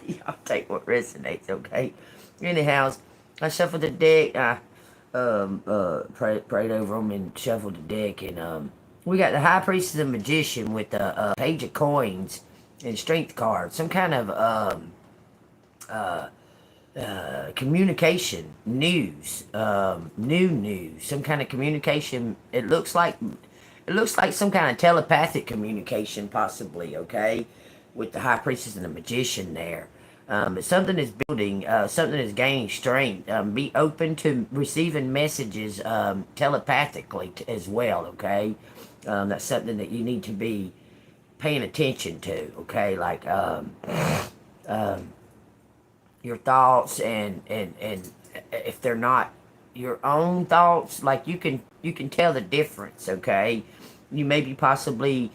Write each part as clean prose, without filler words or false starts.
Y'all take what resonates, okay? Anyhow, I shuffled the deck. I prayed over them and shuffled the deck, and we got the High Priestess and Magician with the Page of Coins and Strength card. Some kind of communication, news, new news, some kind of communication. It looks like some kind of telepathic communication, possibly. Okay, with the High Priestess and the Magician there. Something is building, something is gaining strength. Be open to receiving messages telepathically as well, okay? That's something that you need to be paying attention to, okay? Like your thoughts, and if they're not your own thoughts, like you can tell the difference, okay? You may be possibly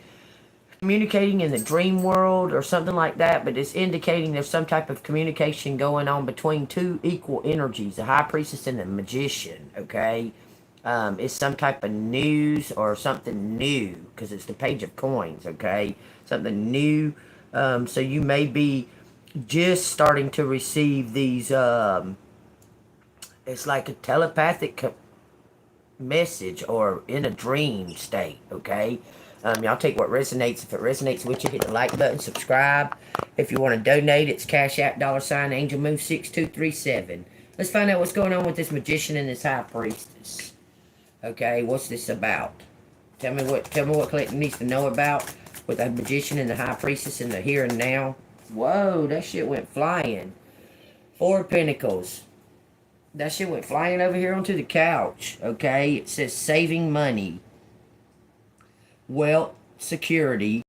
communicating in the dream world or something like that, but it's indicating there's some type of communication going on between two equal energies, the High Priestess and the Magician, okay? It's some type of news or something new, because it's the Page of Coins, okay? Something new. So you may be just starting to receive these, it's like a telepathic message or in a dream state, okay? Y'all take what resonates. If it resonates with you, hit the like button, subscribe. If you want to donate, it's Cash App, $AngelMoon6237. Let's find out what's going on with this Magician and this High Priestess. Okay, what's this about? Tell me what collector needs to know about with the Magician and the High Priestess in the here and now. Whoa, that shit went flying. Four of Pentacles. That shit went flying over here onto the couch. Okay, it says saving money, wealth, security.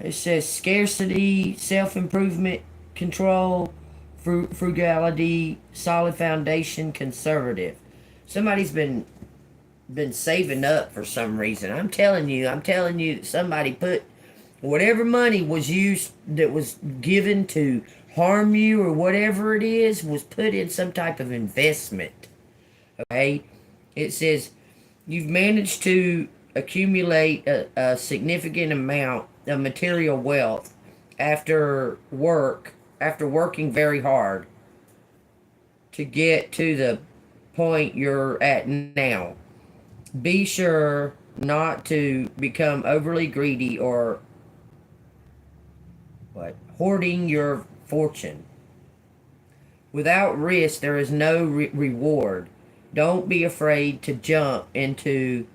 It says scarcity, self-improvement, control, frugality, solid foundation, conservative. Somebody's been saving up for some reason. I'm telling you that somebody put whatever money was used, that was given to harm you or whatever it is, was put in some type of investment. Okay? It says you've managed to accumulate a significant amount of material wealth after working very hard to get to the point you're at now. Be sure not to become overly greedy or hoarding your fortune. Without risk, there is no reward. Don't be afraid to jump into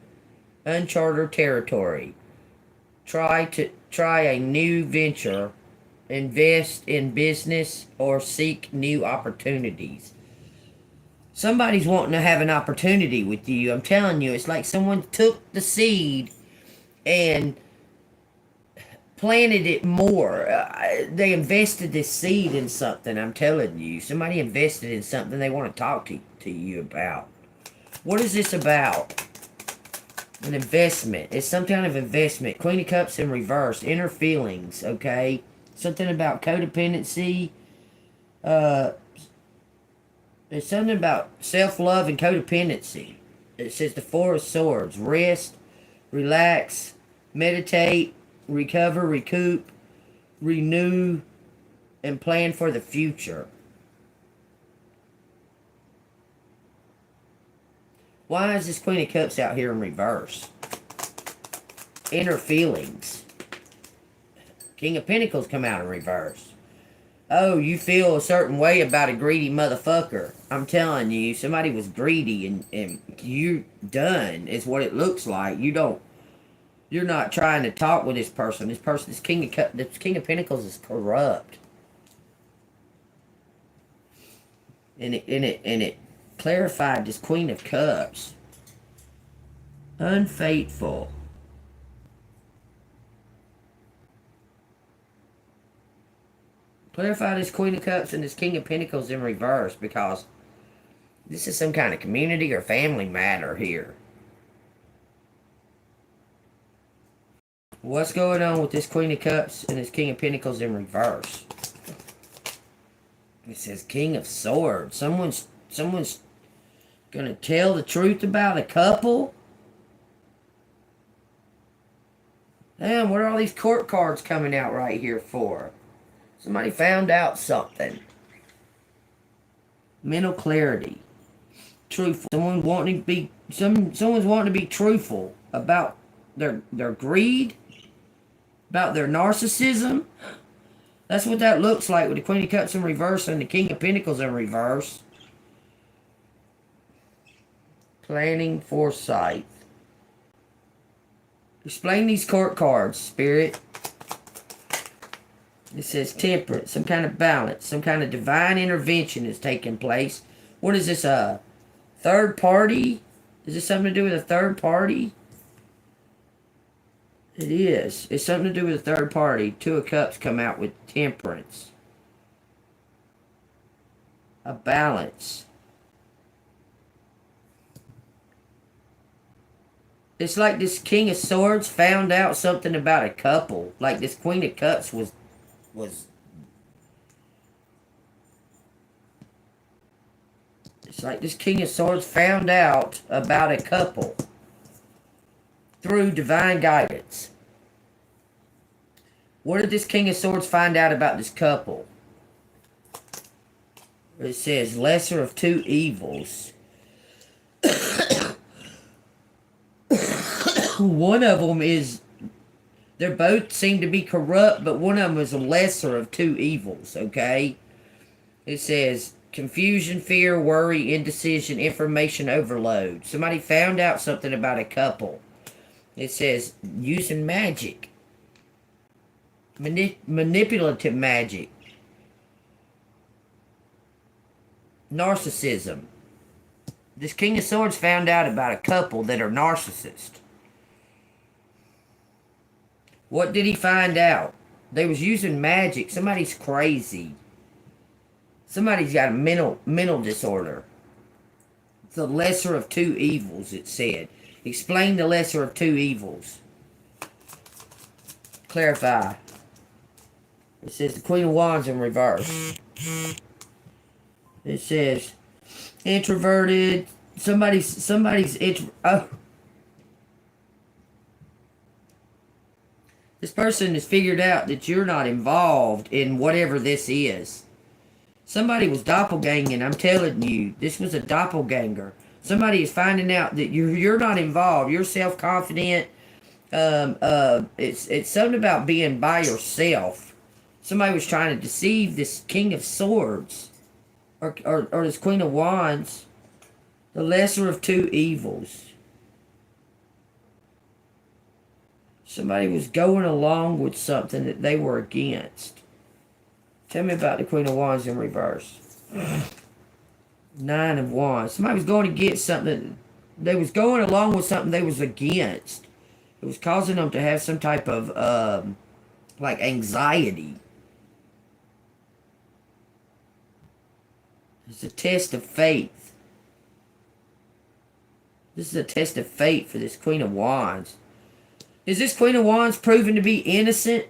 uncharted territory. Try a new venture, invest in business, or seek new opportunities. Somebody's wanting to have an opportunity with you. I'm telling you, it's like someone took the seed and planted it more. They invested this seed in something. I'm telling you, somebody invested in something they want to talk to you about. What is this about? An investment. It's some kind of investment. Queen of Cups in reverse. Inner feelings, okay? Something about codependency. It's something about self-love and codependency. It says the Four of Swords. Rest, relax, meditate, recover, recoup, renew, and plan for the future. Why is this Queen of Cups out here in reverse? Inner feelings. King of Pentacles come out in reverse. Oh, you feel a certain way about a greedy motherfucker. I'm telling you, somebody was greedy and you're done, is what it looks like. You're not trying to talk with this person. This King of Pentacles is corrupt. And it clarified this Queen of Cups. Unfaithful. Clarify this Queen of Cups and this King of Pentacles in reverse, because this is some kind of community or family matter here. What's going on with this Queen of Cups and this King of Pentacles in reverse? It says King of Swords. Someone's gonna tell the truth about a couple. Damn, what are all these court cards coming out right here for? Somebody found out something. Mental clarity. Truthful. Someone's wanting to be truthful about their greed, about their narcissism. That's what that looks like with the Queen of Cups in reverse and the King of Pentacles in reverse. Planning, foresight. Explain these court cards, Spirit. It says temperance, some kind of balance, some kind of divine intervention is taking place. What is this, a third party? Is this something to do with a third party? It is. It's something to do with a third party. Two of Cups come out with temperance. A balance. It's like this King of Swords found out something about a couple. Like this Queen of Cups was it's like this King of Swords found out about a couple through divine guidance. What did this King of Swords find out about this couple? It says lesser of two evils. One of them is, they both seem to be corrupt, but one of them is a lesser of two evils, okay? It says confusion, fear, worry, indecision, information overload. Somebody found out something about a couple. It says using magic. Manipulative magic. Narcissism. This King of Swords found out about a couple that are narcissists. What did he find out? They was using magic. Somebody's crazy. Somebody's got a mental disorder. The lesser of two evils, it said. Explain the lesser of two evils. Clarify. It says the Queen of Wands in reverse. It says introverted. This person has figured out that you're not involved in whatever this is. Somebody was doppelganging. I'm telling you, this was a doppelganger. Somebody is finding out that you're not involved. You're self-confident. It's something about being by yourself. Somebody was trying to deceive this King of Swords, or this Queen of Wands, the lesser of two evils. Somebody was going along with something that they were against. Tell me about the Queen of Wands in reverse. Nine of Wands. Somebody was going against something. They was going along with something they was against. It was causing them to have some type of, like, anxiety. It's a test of faith. This is a test of fate for this Queen of Wands. Is this Queen of Wands proven to be innocent?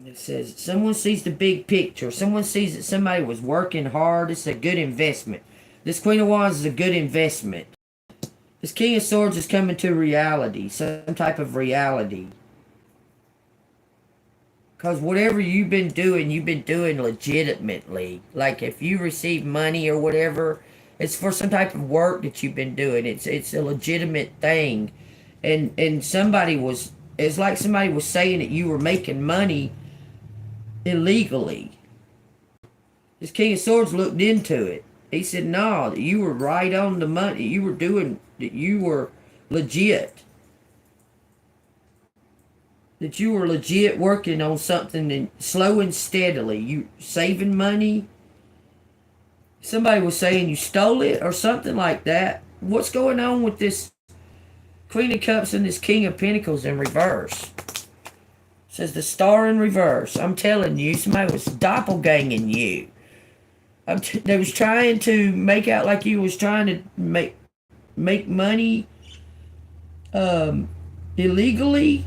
It says, someone sees the big picture. Someone sees that somebody was working hard. It's a good investment. This Queen of Wands is a good investment. This King of Swords is coming to reality. Some type of reality. Because whatever you've been doing legitimately. Like if you receive money or whatever, it's for some type of work that you've been doing. It's a legitimate thing. And it's like somebody was saying that you were making money illegally. This King of Swords looked into it. He said, no, you were right on the money. You were legit. That you were legit working on something and slow and steadily. You saving money. Somebody was saying you stole it or something like that. What's going on with this Queen of Cups and this King of Pentacles in reverse? It says the Star in reverse. I'm telling you, somebody was doppelganging you. They was trying to make out like you was trying to make money illegally.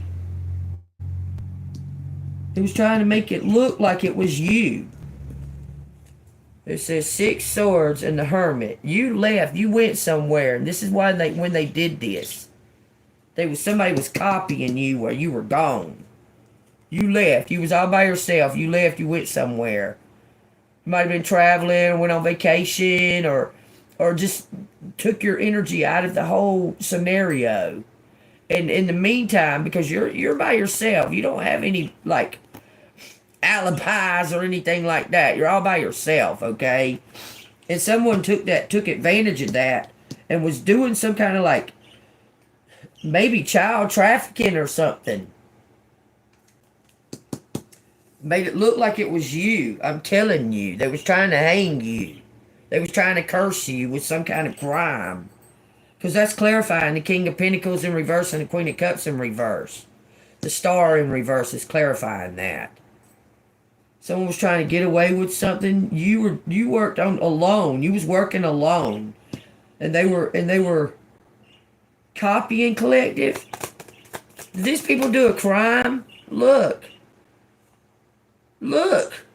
It was trying to make it look like it was you. It says 6 swords and the hermit. You left. You went somewhere. And this is why when they did this. Somebody was copying you where you were gone. You left. You was all by yourself. You left. You went somewhere. You might have been traveling or went on vacation or just took your energy out of the whole scenario. And in the meantime, because you're by yourself, you don't have any like alibis or anything like that. You're all by yourself, okay? And someone took advantage of that and was doing some kind of like maybe child trafficking or something. Made it look like it was you. I'm telling you. They was trying to hang you. They was trying to curse you with some kind of crime. Because that's clarifying the King of Pentacles in reverse and the Queen of Cups in reverse. The Star in reverse is clarifying that. Someone was trying to get away with something. You worked on alone. You was working alone. And they were copying collective. Did these people do a crime? Look. Look.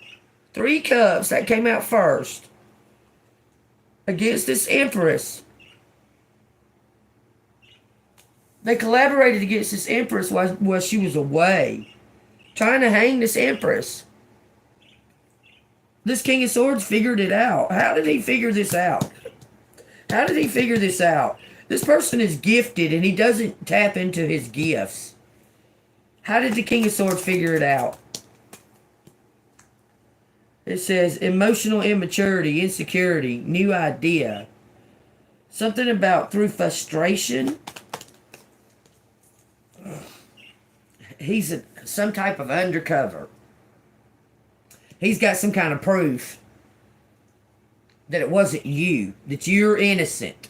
3 cups. That came out first. Against this Empress. They collaborated against this Empress while she was away. Trying to hang this Empress. This King of Swords figured it out. How did he figure this out? How did he figure this out? This person is gifted and he doesn't tap into his gifts. How did the King of Swords figure it out? It says emotional immaturity, insecurity, new idea. Something about through frustration. He's some type of undercover. He's got some kind of proof that it wasn't you, that you're innocent.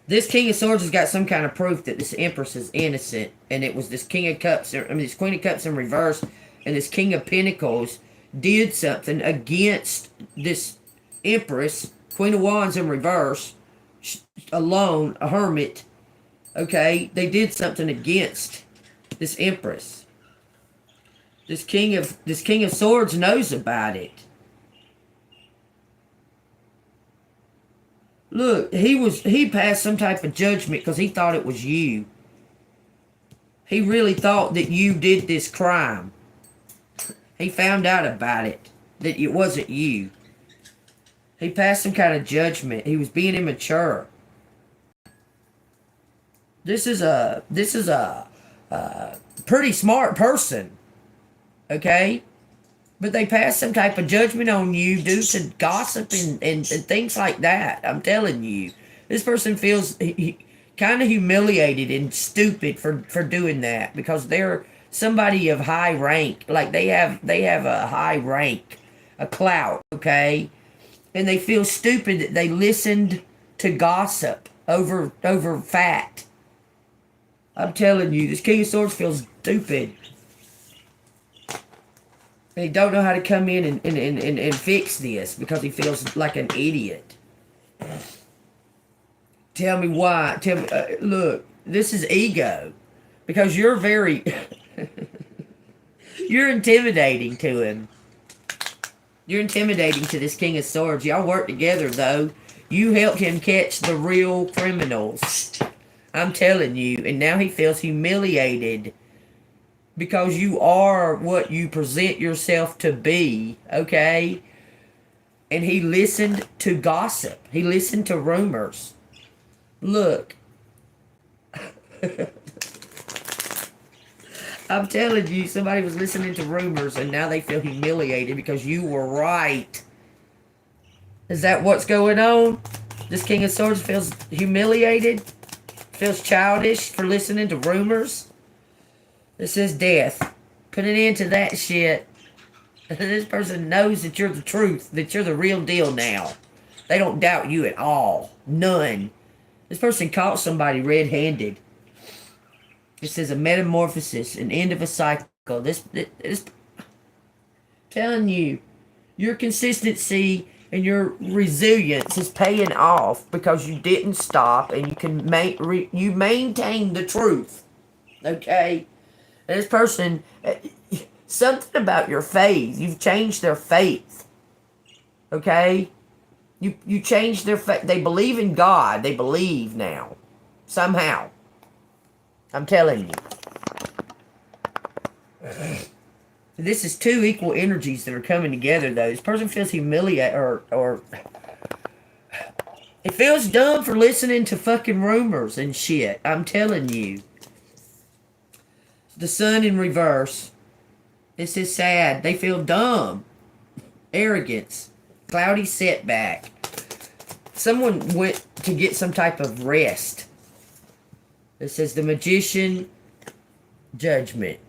This King of Swords has got some kind of proof that this Empress is innocent, and it was this King of Cups, this Queen of Cups in reverse, and this King of Pentacles did something against this Empress, Queen of Wands in reverse, alone, a hermit. Okay, they did something against this Empress. This King of Swords knows about it. Look, he passed some type of judgment because he thought it was you. He really thought that you did this crime. He found out about it, that it wasn't you. He passed some kind of judgment. He was being immature. This is a pretty smart person. Okay? But they passed some type of judgment on you due to gossip and things like that. I'm telling you. This person feels kind of humiliated and stupid for doing that because they're somebody of high rank. Like they have a high rank, a clout, okay? And they feel stupid that they listened to gossip over fact. I'm telling you, this King of Swords feels stupid. He don't know how to come in and fix this because he feels like an idiot. Tell me why. Tell me. Look, this is ego. Because you're very... you're intimidating to him. You're intimidating to this King of Swords. Y'all work together, though. You helped him catch the real criminals. I'm telling you. And now he feels humiliated. Because you are what you present yourself to be, okay? And he listened to gossip. He listened to rumors. Look. I'm telling you, somebody was listening to rumors and now they feel humiliated because you were right. Is that what's going on? This King of Swords feels humiliated? Feels childish for listening to rumors? This says death. Put an end to that shit. This person knows that you're the truth, that you're the real deal now. They don't doubt you at all. None. This person caught somebody red-handed. It says a metamorphosis, an end of a cycle. This telling you, your consistency and your resilience is paying off because you didn't stop and you maintain the truth. Okay? And this person, something about your faith. You've changed their faith. Okay? You change their faith. They believe in God. They believe now. Somehow. I'm telling you. This is two equal energies that are coming together, though. This person feels humiliated or it feels dumb for listening to fucking rumors and shit. I'm telling you. The sun in reverse. This is sad. They feel dumb. Arrogance. Cloudy setback. Someone went to get some type of rest. It says the magician, judgment.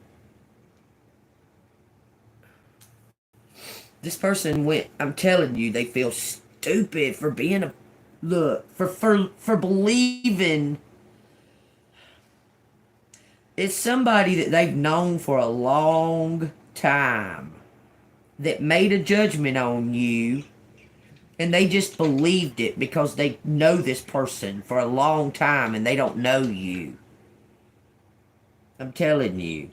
This person went, I'm telling you, they feel stupid for being a, look, for believing. It's somebody that they've known for a long time that made a judgment on you, and they just believed it because they know this person for a long time and they don't know you. I'm telling you.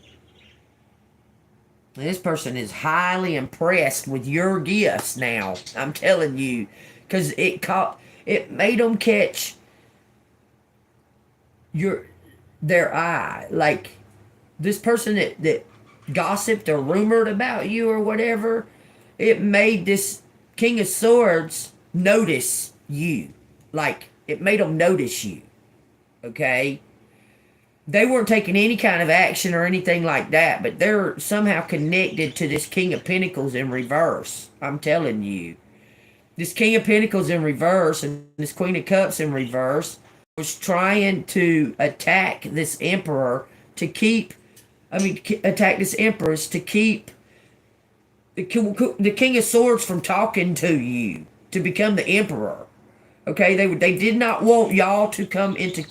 This person is highly impressed with your gifts now. I'm telling you. Because it made them catch their eye. Like, this person that gossiped or rumored about you or whatever, it made this King of Swords notice you. Like, it made them notice you. Okay? They weren't taking any kind of action or anything like that, but they're somehow connected to this King of Pentacles in reverse. I'm telling you. This King of Pentacles in reverse and this Queen of Cups in reverse was trying to attack this Emperor to keep, attack this Empress to keep the King of Swords from talking to you, to become the Emperor. Okay, they did not want y'all to come into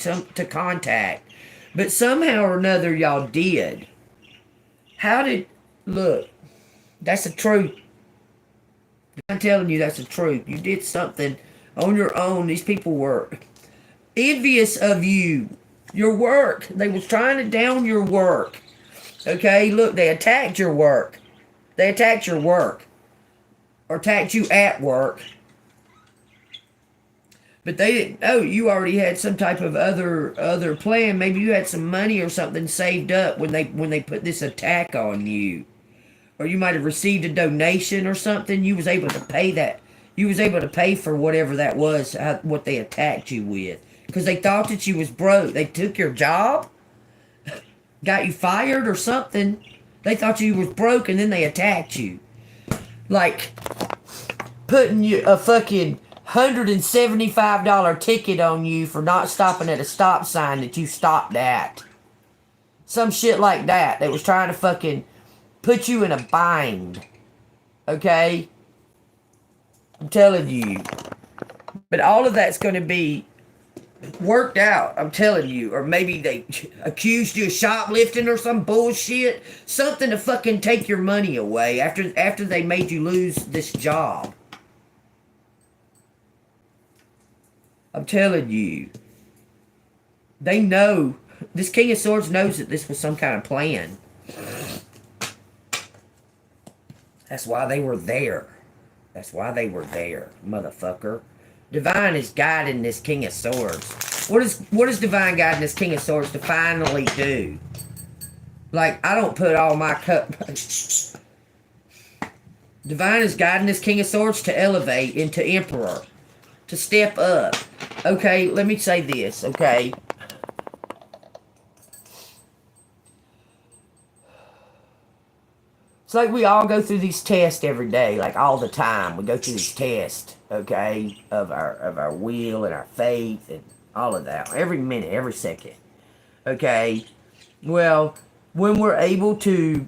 contact. But somehow or another, y'all did. Look, that's the truth. I'm telling you, that's the truth. You did something on your own. These people were envious of you. Your work. They was trying to down your work. Okay, look, they attacked your work. They attacked your work. Or attacked you at work. But they didn't know you already had some type of other plan. Maybe you had some money or something saved up when they put this attack on you. Or you might have received a donation or something. You was able to pay that. You was able to pay for whatever that was, what they attacked you with. Because they thought that you was broke. They took your job. Got you fired or something. They thought you was broke and then they attacked you. Like, putting you a fucking $175 ticket on you for not stopping at a stop sign that you stopped at. Some shit like that. They was trying to fucking put you in a bind. Okay? I'm telling you. But all of that's going to be worked out. I'm telling you. Or maybe they accused you of shoplifting or some bullshit. Something to fucking take your money away after they made you lose this job. I'm telling you. They know. This King of Swords knows that this was some kind of plan. That's why they were there. That's why they were there, motherfucker. Divine is guiding this King of Swords. What is Divine guiding this King of Swords to finally do? Like, I don't put all my cup... Divine is guiding this King of Swords to elevate into Emperor. To step up. Okay, let me say this, okay? It's like we all go through these tests every day, like all the time. We go through these tests, okay, of our will and our faith and all of that. Every minute, every second. Okay? Well, when we're able to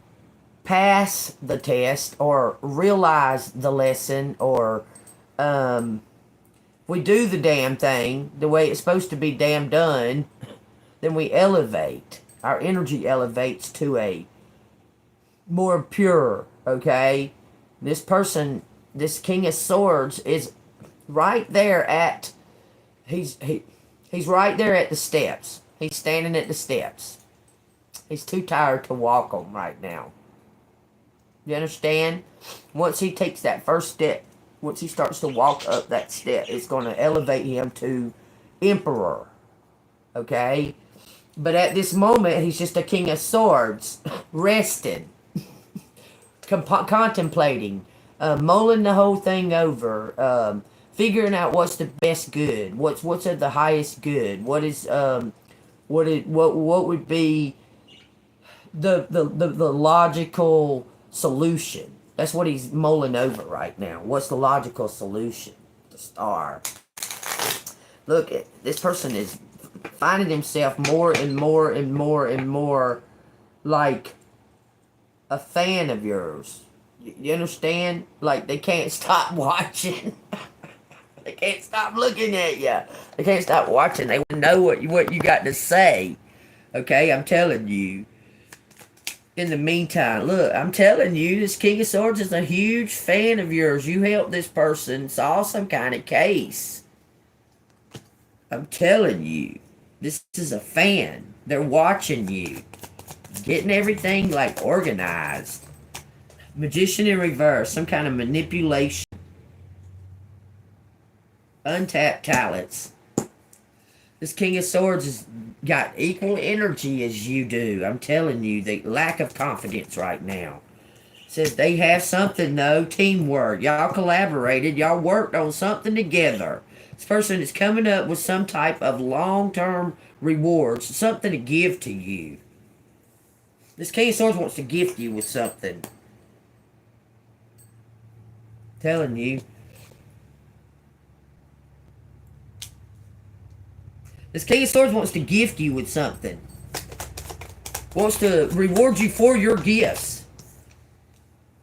pass the test or realize the lesson or we do the damn thing the way it's supposed to be damn done, then we elevate. Our energy elevates to a more pure, okay? This person, this King of Swords is right there at, he's right there at the steps. He's standing at the steps. He's too tired to walk them right now. You understand? Once he takes that first step, once he starts to walk up that step, it's going to elevate him to emperor. Okay? But at this moment, he's just a king of swords, resting, contemplating, mulling the whole thing over, figuring out what's the best good, what's at the highest good, what would be the logical solution. That's what he's mulling over right now. What's the logical solution? The star. Look, this person is finding himself more and more and more and more like a fan of yours. You understand? Like, they can't stop watching. They can't stop looking at you. They can't stop watching. They want to know what you got to say. Okay, I'm telling you. In the meantime, look, I'm telling you, this King of Swords is a huge fan of yours. You helped this person solve some kind of case. I'm telling you, this is a fan. They're watching you. Getting everything, like, organized. Magician in reverse, some kind of manipulation. Untapped talents. This King of Swords has got equal energy as you do. I'm telling you, the lack of confidence right now. Says they have something, though. Teamwork. Y'all collaborated. Y'all worked on something together. This person is coming up with some type of long-term rewards. Something to give to you. This King of Swords wants to gift you with something. Telling you. This King of Swords wants to gift you with something. Wants to reward you for your gifts.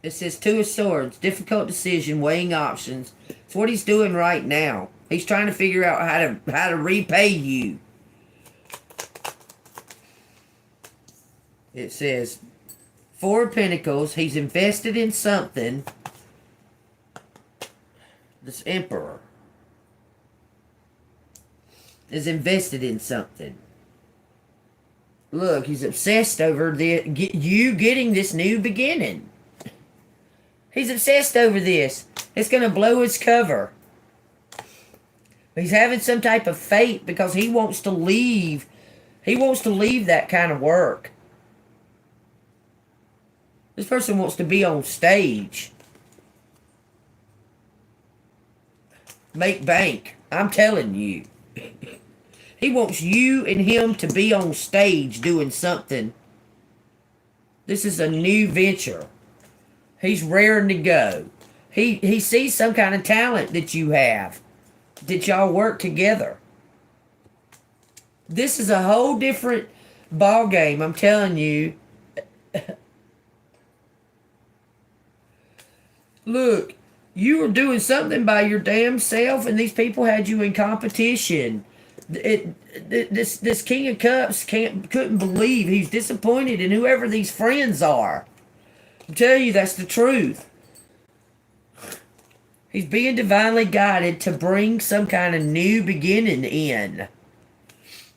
It says Two of Swords. Difficult decision, weighing options. It's what he's doing right now. He's trying to figure out how to repay you. It says Four of Pentacles. He's invested in something. This Emperor is invested in something. Look, he's obsessed over you getting this new beginning. He's obsessed over this. It's going to blow his cover. He's having some type of fate because he wants to leave. He wants to leave that kind of work. This person wants to be on stage. Make bank. I'm telling you. He wants you and him to be on stage doing something. This is a new venture. He's raring to go. He sees some kind of talent that you have. That y'all work together. This is a whole different ball game, I'm telling you. Look, you were doing something by your damn self, and these people had you in competition. This King of Cups couldn't believe. He's disappointed in whoever these friends are. I'm telling you, that's the truth. He's being divinely guided to bring some kind of new beginning in.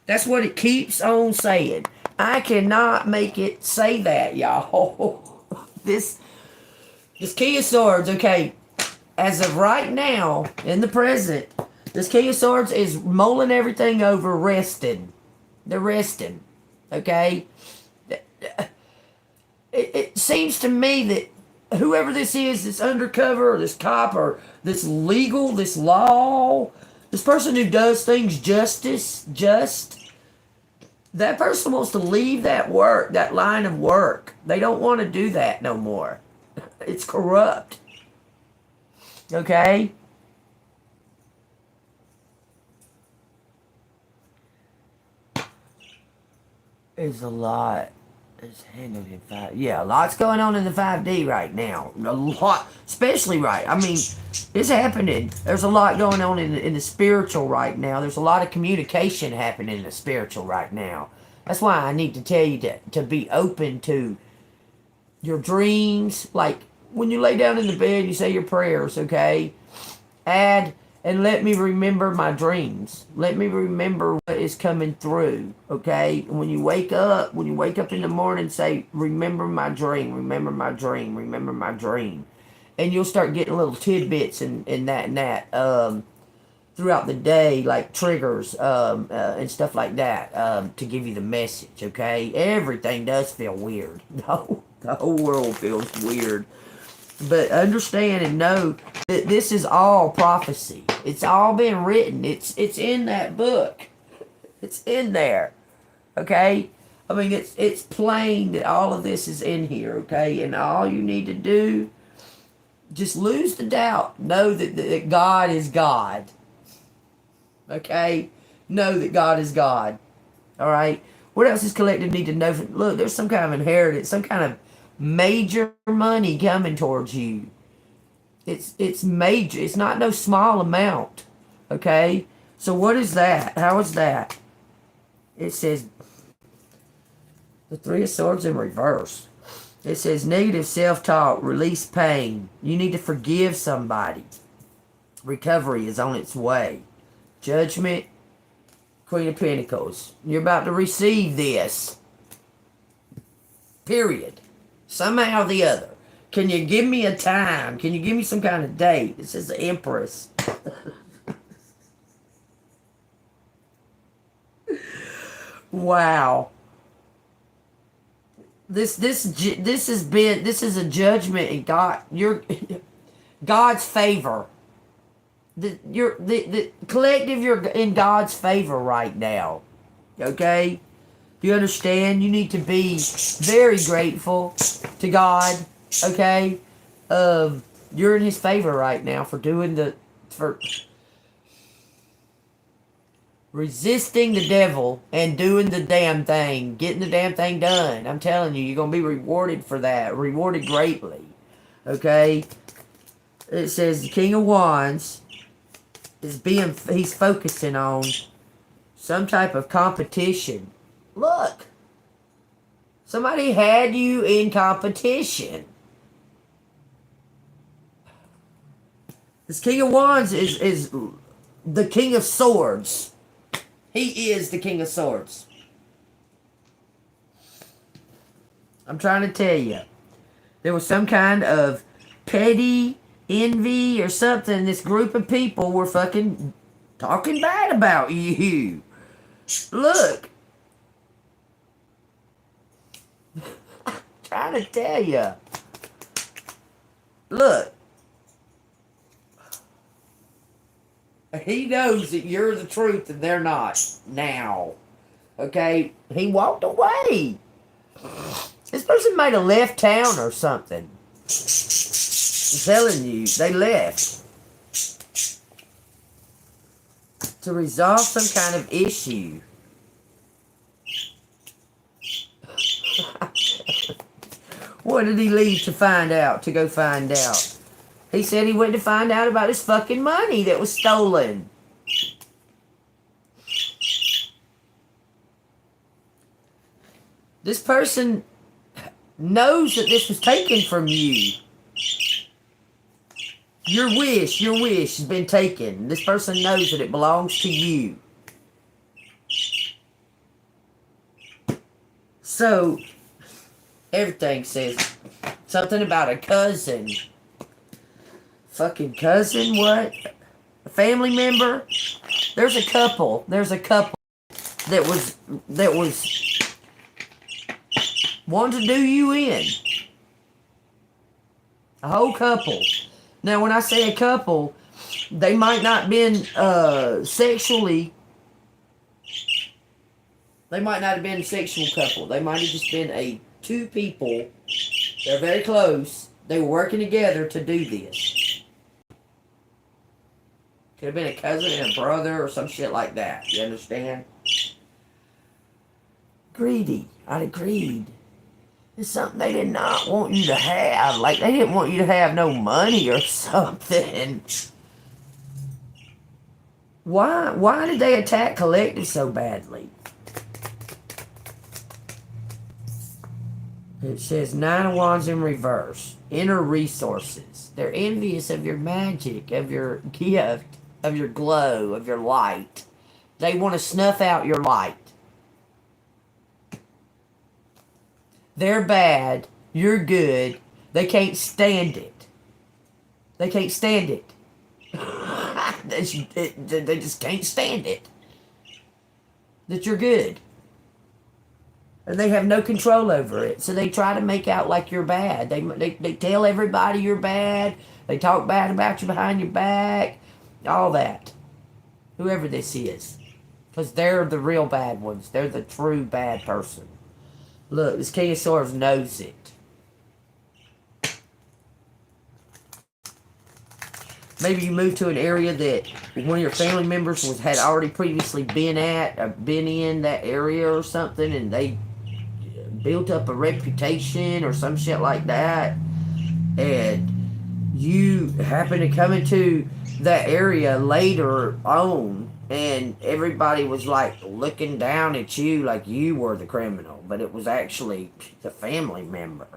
That's what it keeps on saying. I cannot make it say that, y'all. This King of Swords, okay, as of right now, in the present, this King of Swords is mulling everything over, resting. They're resting, okay? It seems to me that whoever this is, this undercover, or this cop, or this legal, this law, this person who does things just, that person wants to leave that work, that line of work. They don't want to do that no more. It's corrupt. Okay? There's a lot. It's handled in 5. Yeah, a lot's going on in the 5D right now. A lot, especially right. I mean, it's happening. There's a lot going on in the spiritual right now. There's a lot of communication happening in the spiritual right now. That's why I need to tell you to be open to your dreams. Like, when you lay down in the bed, you say your prayers, okay? Add, and let me remember my dreams. Let me remember what is coming through, okay? When you wake up in the morning, say, remember my dream, remember my dream, remember my dream. and you'll start getting little tidbits and that throughout the day, like triggers and stuff like that, to give you the message. Okay, everything does feel weird. No, the whole world feels weird, but understand and know that this is all prophecy. It's all been written. It's in that book. It's in there. Okay, I mean it's plain that all of this is in here. Okay, and all you need to do, just lose the doubt. Know that God is God. Okay? Know that God is God. Alright? What else does collective need to know? Look, there's some kind of inheritance, some kind of major money coming towards you. It's major. It's not no small amount. Okay? So what is that? How is that? It says the Three of Swords in reverse. It says negative self-talk, release pain. You need to forgive somebody. Recovery is on its way. Judgment, Queen of Pentacles. You're about to receive this. Period. Somehow or the other. Can you give me a time? Can you give me some kind of date? It says the Empress. Wow. This is a judgment in God's favor. The collective, you're in God's favor right now. Okay? Do you understand? You need to be very grateful to God. Okay? You're in His favor right now for resisting the devil and doing the damn thing. Getting the damn thing done. I'm telling you, you're going to be rewarded for that. Rewarded greatly. Okay? It says the King of Wands he's focusing on some type of competition. Look, somebody had you in competition. This King of Wands is the King of Swords. He is the King of Swords. I'm trying to tell you, there was some kind of petty envy or something. This group of people were fucking talking bad about you. Look. Trying to tell you. Look. He knows that you're the truth and they're not now. Okay? He walked away. This person might have left town or something. I'm telling you, they left to resolve some kind of issue. What did he leave to find out, to go find out? He said he went to find out about his fucking money that was stolen. This person knows that this was taken from you. Your wish has been taken. This person knows that it belongs to you. So, everything says something about a cousin. Fucking cousin, what? A family member? There's a couple that was wanting to do you in. A whole couple. Now, when I say a couple, they might not been sexually. They might not have been a sexual couple. They might have just been two people. They're very close. They were working together to do this. Could have been a cousin and a brother or some shit like that. You understand? Greedy. I'd agreed. It's something they did not want you to have. Like, they didn't want you to have no money or something. Why did they attack collective so badly? It says 9 of Wands in reverse. Inner resources. They're envious of your magic, of your gift, of your glow, of your light. They want to snuff out your light. They're bad. You're good. They can't stand it. They can't stand it. They just can't stand it. That you're good. And they have no control over it. So they try to make out like you're bad. They tell everybody you're bad. They talk bad about you behind your back. All that. Whoever this is. Because they're the real bad ones. They're the true bad person. Look, this King of Swords knows it. Maybe you moved to an area that one of your family members had already previously been in that area or something, and they built up a reputation or some shit like that, and you happen to come into that area later on, and everybody was like looking down at you like you were the criminal, but it was actually the family member.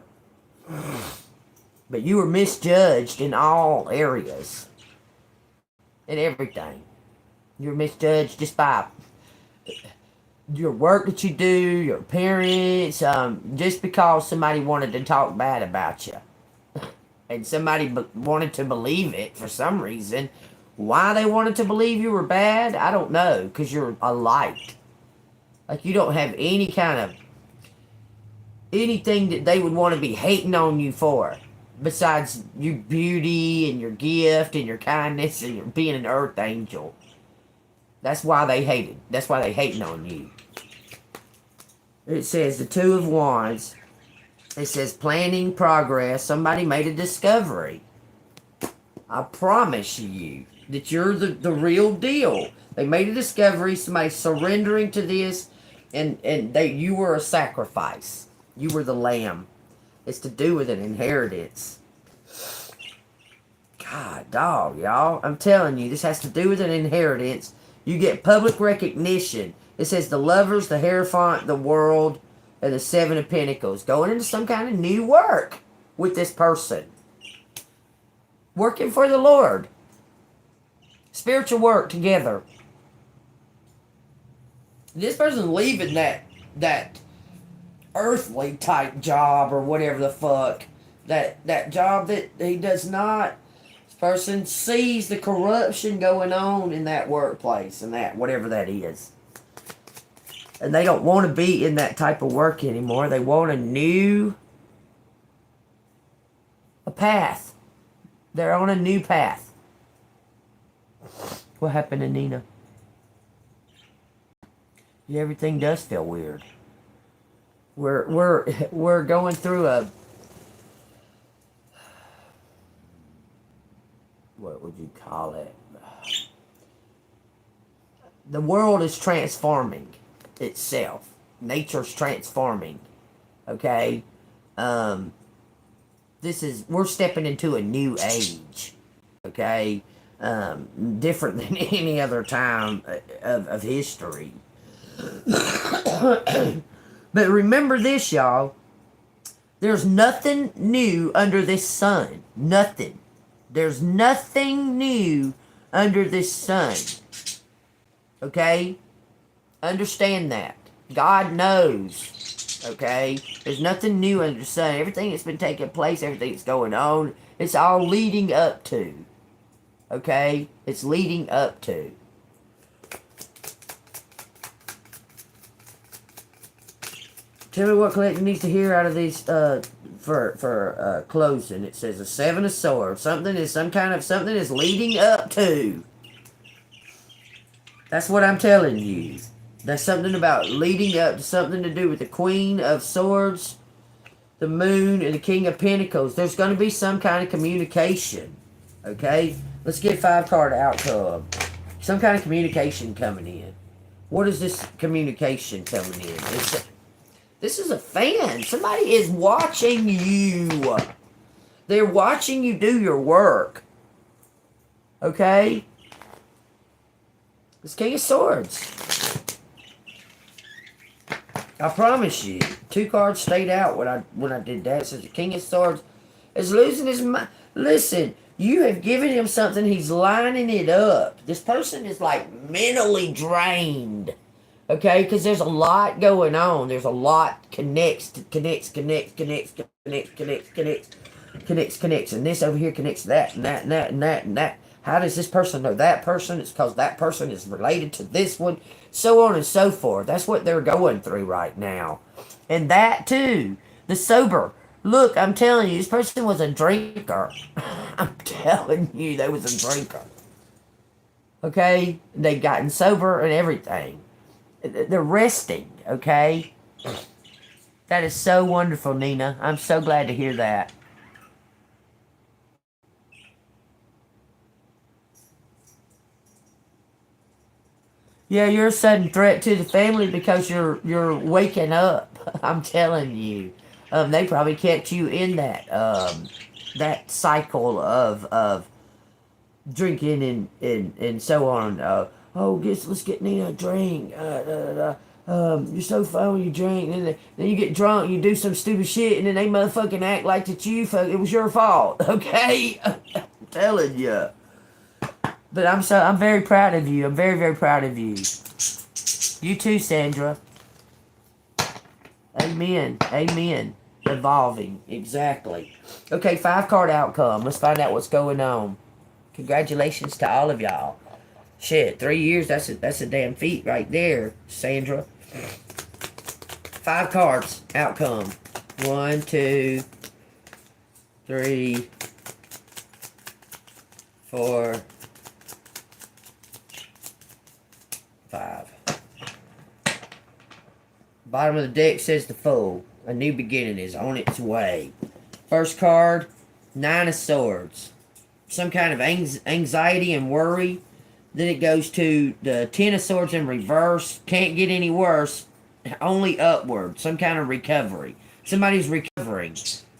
But you were misjudged in all areas. And everything. You're misjudged just by your work that you do, your appearance, just because somebody wanted to talk bad about you. And somebody wanted to believe it for some reason. Why they wanted to believe you were bad, I don't know. Because you're a light. Like you don't have any kind of anything that they would want to be hating on you for. Besides your beauty and your gift and your kindness and your being an earth angel. That's why they hated. That's why they hating on you. It says the Two of Wands. It says planning progress. Somebody made a discovery. I promise you that you're the real deal. They made a discovery. Somebody surrendering to this. And you were a sacrifice. You were the lamb. It's to do with an inheritance. God, dog, y'all. I'm telling you, this has to do with an inheritance. You get public recognition. It says the Lovers, the Hierophant, the World, and the Seven of Pentacles. Going into some kind of new work with this person. Working for the Lord. Spiritual work together. This person's leaving that earthly type job or whatever the fuck, that job that he does not. This person sees the corruption going on in that workplace and that whatever that is, and they don't want to be in that type of work anymore. They want a path. They're on a new path. What happened to Nina? Yeah, everything does feel weird. We're going through a, what would you call it? The world is transforming itself. Nature's transforming. Okay? We're stepping into a new age. Okay? Different than any other time of history. But remember this, y'all. There's nothing new under this sun. Nothing. There's nothing new under this sun. Okay? Understand that. God knows. Okay? There's nothing new under the sun. Everything that's been taking place, everything that's going on, it's all leading up to. Okay? It's leading up to. Tell me what collector needs to hear out of these for closing. It says a Seven of Swords. Something is leading up to. That's what I'm telling you. That's something about leading up to something to do with the Queen of Swords, the Moon, and the King of Pentacles. There's going to be some kind of communication. Okay? Let's get 5-card outcome. Some kind of communication coming in. What is this communication coming in? This is a fan. Somebody is watching you. They're watching you do your work. Okay? It's King of Swords. I promise you. 2 cards stayed out when I did that. It says the King of Swords is losing his mind. Listen, you have given him something. He's lining it up. This person is like mentally drained. Okay, because there's a lot going on. There's a lot connects. connects, and this over here connects that, and that, and that, and that, and that. How does this person know that person? It's because that person is related to this one, so on and so forth. That's what they're going through right now. And that too, the sober. Look, I'm telling you, this person was a drinker. I'm telling you, they was a drinker. Okay? They've gotten sober and everything. They're resting, okay? That is so wonderful, Nina. I'm so glad to hear that. Yeah, you're a sudden threat to the family because you're waking up. I'm telling you, they probably kept you in that cycle of drinking and so on. Let's get Nina a drink. You're so fun when you drink, and then you get drunk, you do some stupid shit, and then they motherfucking act like that it was your fault. Okay, I'm telling you. But I'm very proud of you. I'm very, very proud of you. You too, Sandra. Amen. Amen. Evolving. Exactly. Okay, 5-card outcome. Let's find out what's going on. Congratulations to all of y'all. Shit, 3 years, that's a damn feat right there, Sandra. 5 cards. Outcome. 1, 2, 3, 4, 5. Bottom of the deck says the Fool. A new beginning is on its way. First card, 9 of Swords. Some kind of anxiety and worry. Then it goes to the 10 of Swords in reverse. Can't get any worse. Only upward. Some kind of recovery. Somebody's recovering.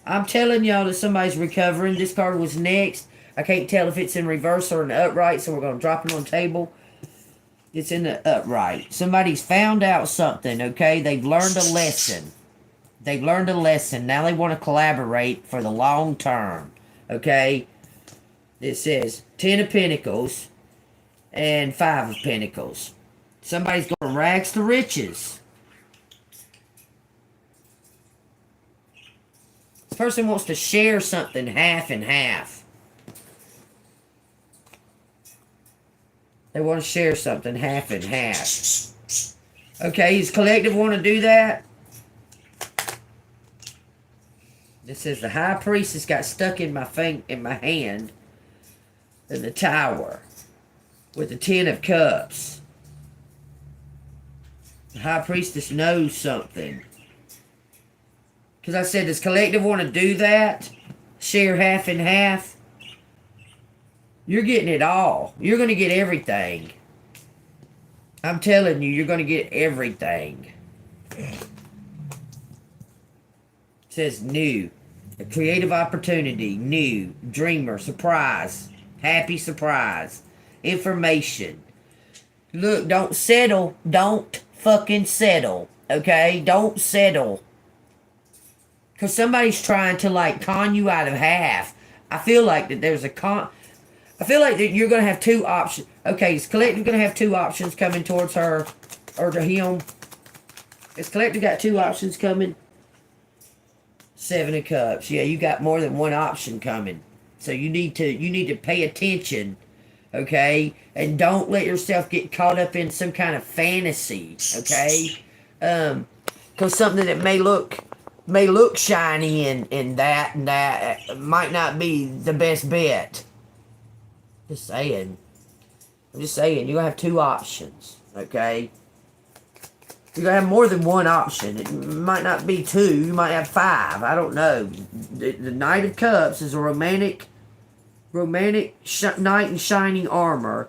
I'm telling y'all that somebody's recovering. This card was next. I can't tell if it's in reverse or in the upright, so we're going to drop it on the table. It's in the upright. Somebody's found out something, okay? They've learned a lesson. They've learned a lesson. Now they want to collaborate for the long term, okay? It says 10 of Pentacles and 5 of Pentacles. Somebody's going rags to riches. This person wants to share something half and half. They want to share something half and half. Okay, does collective want to do that? It says the High Priestess got stuck in my hand in the Tower with the 10 of Cups. The High Priestess knows something. Because I said, does collective want to do that? Share half and half? You're getting it all. You're going to get everything. I'm telling you, you're going to get everything. It says new. A creative opportunity. New. Dreamer. Surprise. Happy surprise. Information. Look, don't settle. Don't fucking settle. Okay? Don't settle. Because somebody's trying to, like, con you out of half. I feel like that there's I feel like that you're going to have 2 options. Okay, is collective going to have 2 options coming towards her or to him? Is collective got 2 options coming? 7 of Cups. Yeah, you got more than 1 option coming. So you need to pay attention, okay? And don't let yourself get caught up in some kind of fantasy, okay? Because something that may look shiny and that might not be the best bet. Just saying. I'm just saying, you're going to have 2 options, okay? You're going to have more than 1 option. It might not be 2, you might have 5. I don't know. The Knight of Cups is a romantic knight in shining armor,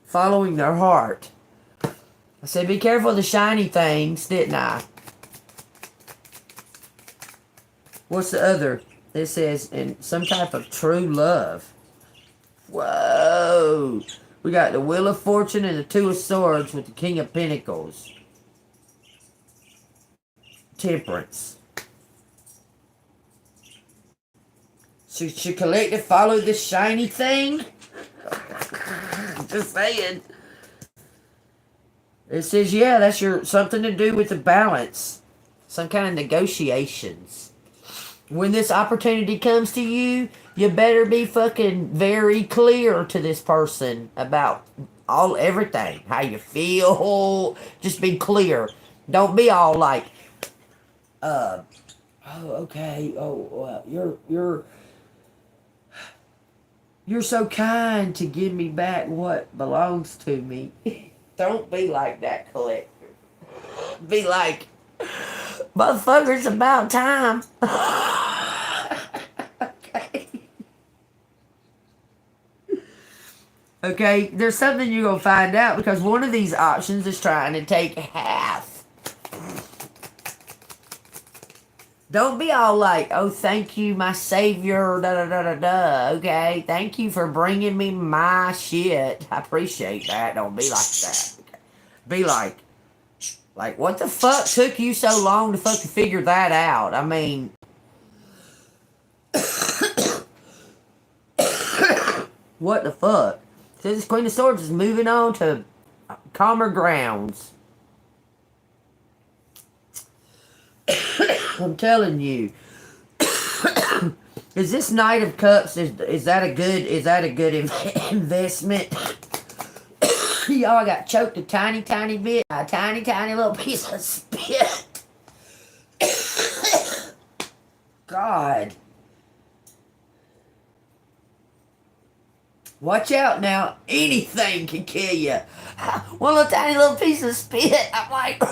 following their heart. I said, be careful of the shiny things, didn't I? What's the other? It says, in some type of true love. Whoa! We got the Wheel of Fortune and the 2 of Swords with the King of Pentacles. Temperance. Should collective follow this shiny thing? Just saying. It says, yeah, that's something to do with the balance. Some kind of negotiations. When this opportunity comes to you, you better be fucking very clear to this person about everything. How you feel. Just be clear. Don't be all like, oh, okay. Oh, well, you're so kind to give me back what belongs to me. Don't be like that, collector. Be like, motherfucker, it's about time. Okay. Okay, there's something you're going to find out because one of these options is trying to take half. Don't be all like, oh, thank you, my savior, da-da-da-da-da, okay? Thank you for bringing me my shit. I appreciate that. Don't be like that. Okay? Be like, what the fuck took you so long to fucking figure that out? I mean, what the fuck? So this Queen of Swords is moving on to calmer grounds. I'm telling you. Is this Knight of Cups, is that a good investment? Y'all, I got choked a tiny bit. A tiny little piece of spit. God. Watch out now. Anything can kill you. One little tiny little piece of spit. I'm like,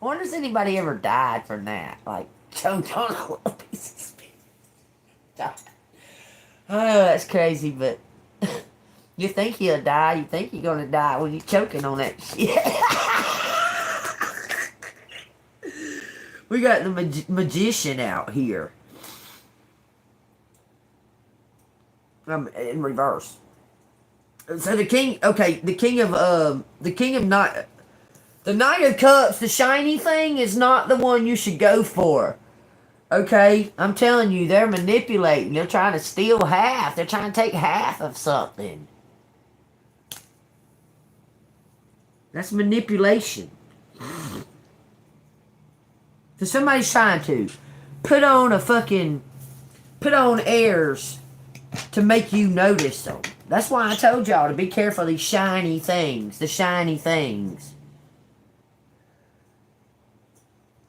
I wonder if anybody ever died from that. Like, choked on a little piece of spit. Died. I know that's crazy, but you think you'll die. You think you're going to die when you're choking on that shit. We got the magician out here. In reverse. So the king, okay, the king of not, the Knight of Cups, the shiny thing is not the one you should go for. Okay? I'm telling you, they're manipulating. They're trying to steal half. They're trying to take half of something. That's manipulation. So somebody's trying to put on airs to make you notice them. That's why I told y'all to be careful of these shiny things. The shiny things.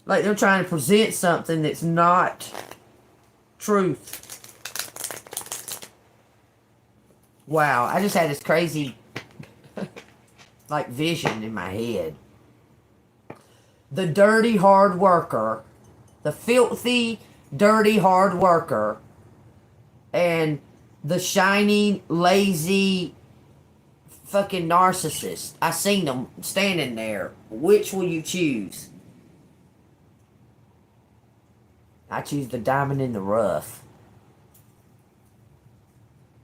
Like they're trying to present something that's not truth. Wow, I just had this crazy like vision in my head. The dirty hard worker, the filthy, dirty hard worker, and the shiny, lazy, fucking narcissist. I seen them standing there. Which will you choose? I choose the diamond in the rough.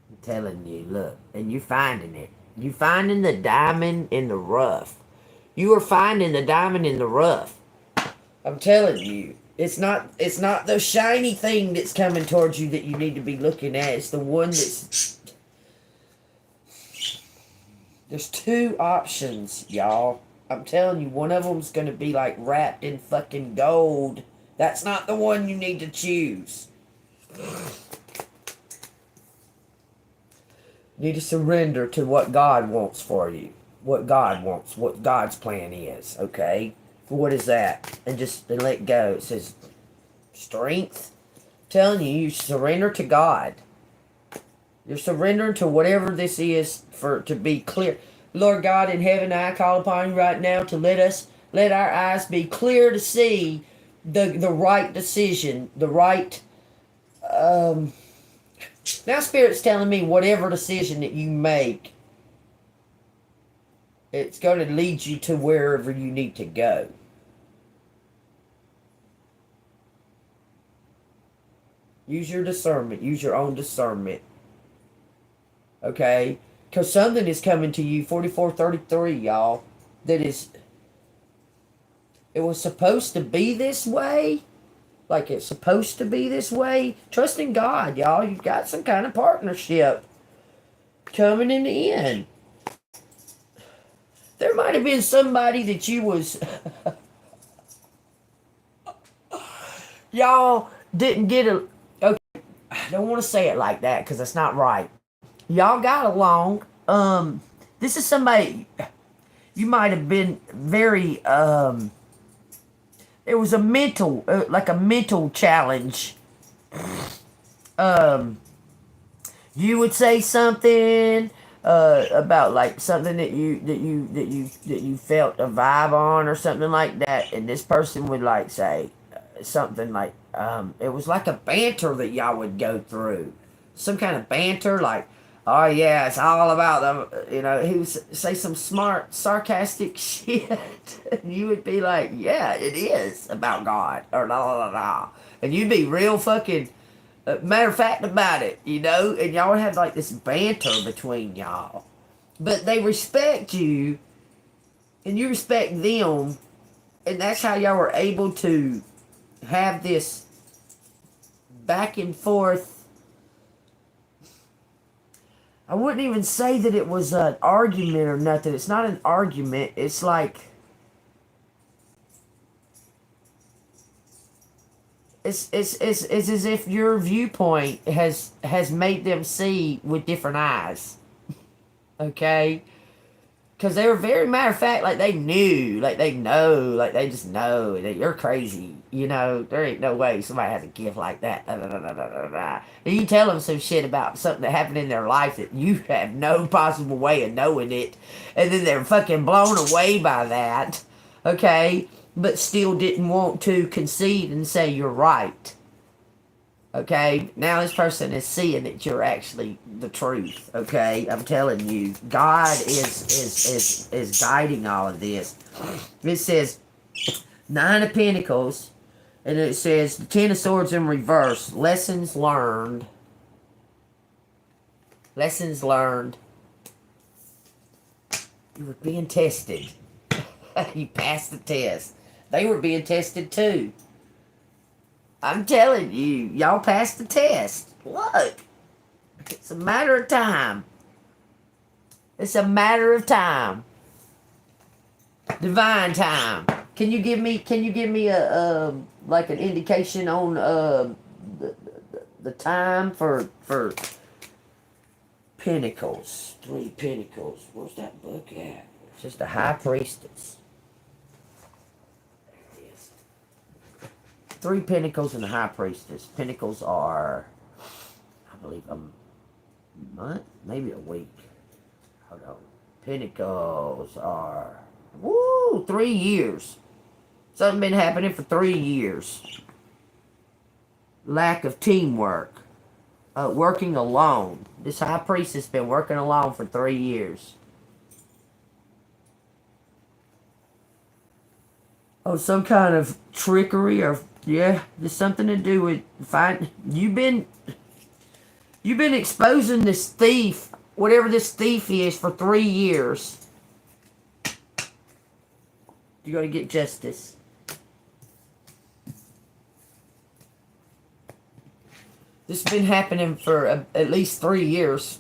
I'm telling you, look. And you're finding it. You're finding the diamond in the rough. You are finding the diamond in the rough. I'm telling you. It's not the shiny thing that's coming towards you that you need to be looking at. It's the one that's... There's two options, y'all. I'm telling you, one of them's going to be like wrapped in fucking gold. That's not the one you need to choose. You need to surrender to what God wants for you. What God wants. What God's plan is. Okay? What is that? And let go. It says strength. I'm telling you, you surrender to God. You're surrendering to whatever this is to be clear. Lord God in heaven, I call upon you right now to let our eyes be clear to see the right decision, the right, now Spirit's telling me whatever decision that you make, it's going to lead you to wherever you need to go. Use your discernment. Use your own discernment. Okay? Because something is coming to you, 4433, y'all, that is... It was supposed to be this way. Like it's supposed to be this way. Trust in God, y'all. You've got some kind of partnership coming in the end. There might have been somebody that you was Y'all didn't get a. Okay, I don't want to say it like that because that's not right. Y'all got along. This is somebody you might have been very. It was a mental, like a mental challenge. Um, you would say something about like something that you felt a vibe on or something like that, and this person would like say something like it was like a banter that y'all would go through, some kind of banter like. Oh yeah, it's all about the. He would say some smart, sarcastic shit, and you would be like, "Yeah, it is about God," or la la la la, and you'd be real fucking matter of fact about it, and y'all would have like this banter between y'all. But they respect you, and you respect them, and that's how y'all were able to have this back and forth. I wouldn't even say that it was an argument or nothing. It's not an argument. It's like it's as if your viewpoint has made them see with different eyes. Okay? Because they were very matter of fact, like they knew, like they know, like they just know that you're crazy. There ain't no way somebody has a gift like that. And you tell them some shit about something that happened in their life that you have no possible way of knowing it. And then they're fucking blown away by that. Okay? But still didn't want to concede and say you're right. Okay, now this person is seeing that you're actually the truth. Okay, I'm telling you, God is guiding all of this. It says 9 of Pentacles, and it says the 10 of Swords in reverse. Lessons learned. Lessons learned. You were being tested. You passed the test. They were being tested too. I'm telling you, y'all passed the test. Look, it's a matter of time. It's a matter of time. Divine time. Can you give me a like an indication on the time for Pentacles? 3 Pentacles. Where's that book at? It's just a High Priestess. 3 Pentacles and the High Priestess. Pentacles are, I believe, a month, maybe a week. Hold on. Pentacles are, 3 years. Something been happening for 3 years. Lack of teamwork. Working alone. This High Priestess been working alone for 3 years. Oh, some kind of trickery or there's something to do with you've been exposing this thief, whatever this thief is, for 3 years. You're going to get justice. This has been happening for at least 3 years.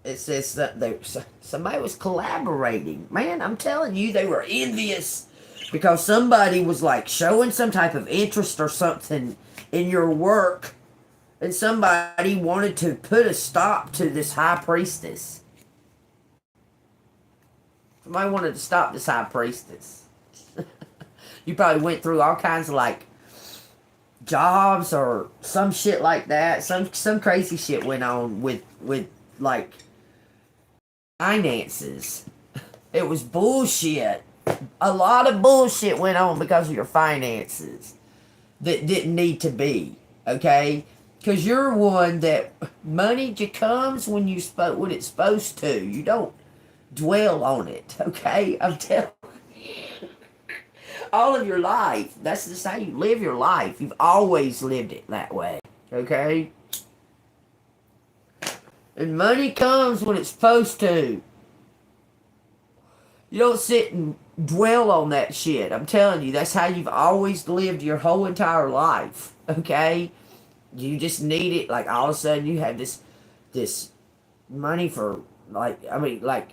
It says that somebody was collaborating. Man, I'm telling you, they were envious. Because somebody was like showing some type of interest or something in your work. And somebody wanted to put a stop to this High Priestess. Somebody wanted to stop this High Priestess. You probably went through all kinds of like jobs or some shit like that. Some crazy shit went on with like finances. It was bullshit. A lot of bullshit went on because of your finances that didn't need to be, okay? Because you're one that money just comes when it's supposed to. You don't dwell on it, okay? I'm telling you. All of your life, that's just how you live your life. You've always lived it that way, okay? And money comes when it's supposed to. You don't sit and dwell on that shit. I'm telling you, that's how you've always lived your whole entire life. Okay? You just need it. Like, all of a sudden, you have this money for, like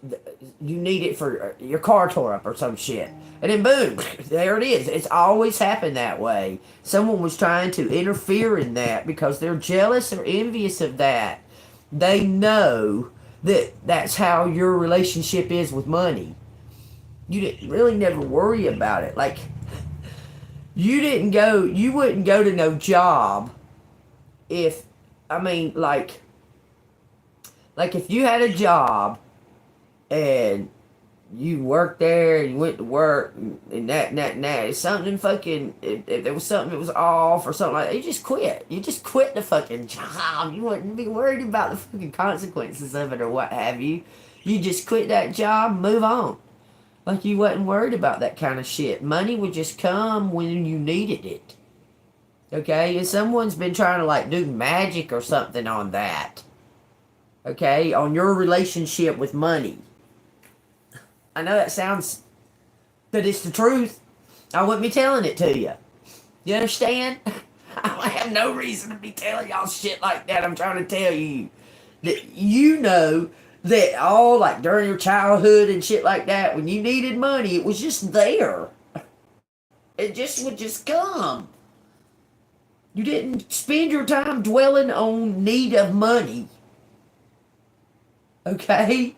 You need it for your car tore up or some shit. And then boom, there it is. It's always happened that way. Someone was trying to interfere in that because they're jealous or envious of that. They know that that's how your relationship is with money. You didn't really never worry about it. Like, you wouldn't go to no job if, I mean, like if you had a job and you worked there, and you went to work, and that. If something fucking, if there was something that was off or something like that, you just quit. You just quit the fucking job. You wouldn't be worried about the fucking consequences of it or what have you. You just quit that job, move on. Like you wasn't worried about that kind of shit. Money would just come when you needed it. Okay? And someone's been trying to like do magic or something on that. Okay? On your relationship with money. I know that sounds, but it's the truth. I wouldn't be telling it to you. You understand? I have no reason to be telling y'all shit like that. I'm trying to tell you that you know that all like during your childhood and shit like that, when you needed money, it was just there. It just would just come. You didn't spend your time dwelling on need of money. Okay?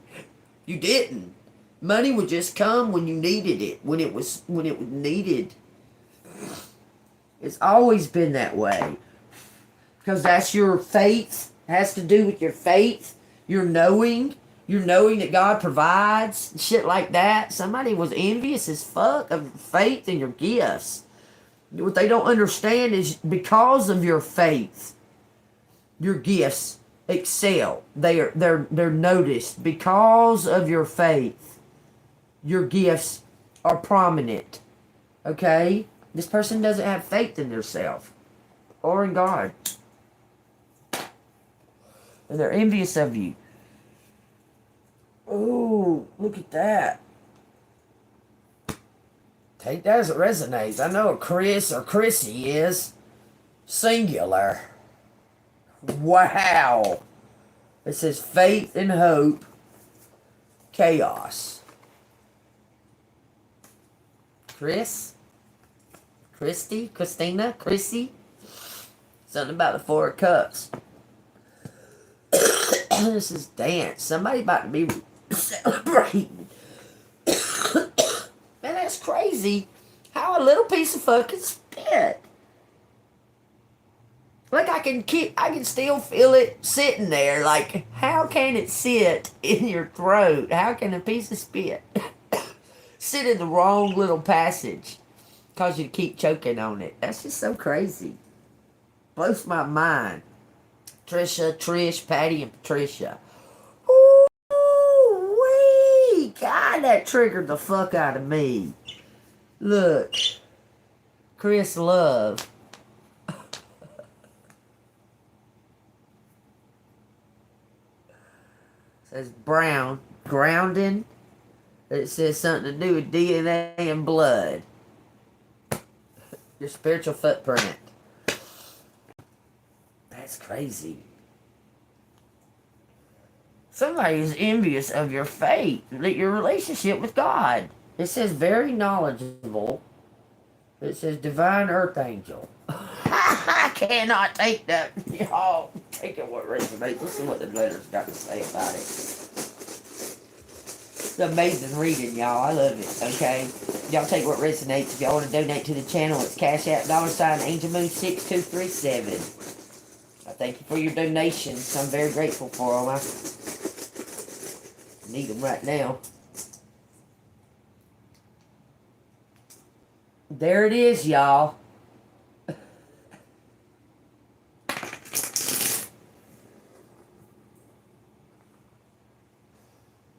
You didn't. Money would just come when you needed it, when it was needed. It's always been that way. Because that's your faith. It has to do with your faith. Your knowing that God provides, shit like that. Somebody was envious as fuck of faith and your gifts. What they don't understand is because of your faith, your gifts excel. They're noticed because of your faith. Your gifts are prominent. Okay? This person doesn't have faith in themselves or in God. And they're envious of you. Oh, look at that. Take that as it resonates. I know a Chris or Chrissy is singular. Wow. It says faith and hope, chaos. Chris? Christy? Christina? Chrissy? Something about the Four of Cups. This is dance. Somebody about to be celebrating. Man, that's crazy. How a little piece of fucking spit. Like I can still feel it sitting there. Like, how can it sit in your throat? How can a piece of spit sit in the wrong little passage? Cause you keep choking on it. That's just so crazy. Blows my mind. Trish, Patty, and Patricia. Ooh-wee! God, that triggered the fuck out of me. Look. Chris Love. Says brown. Grounding. It says something to do with DNA and blood. Your spiritual footprint. That's crazy. Somebody is envious of your faith, that your relationship with God. It says very knowledgeable. It says divine earth angel. I cannot take that. Y'all take it what resonates. Listen what the letters got to say about it. It's amazing reading, y'all. I love it. Okay? Y'all take what resonates. If y'all want to donate to the channel, it's Cash App $AngelMoon6237. I thank you for your donations. I'm very grateful for them. I need them right now. There it is, y'all.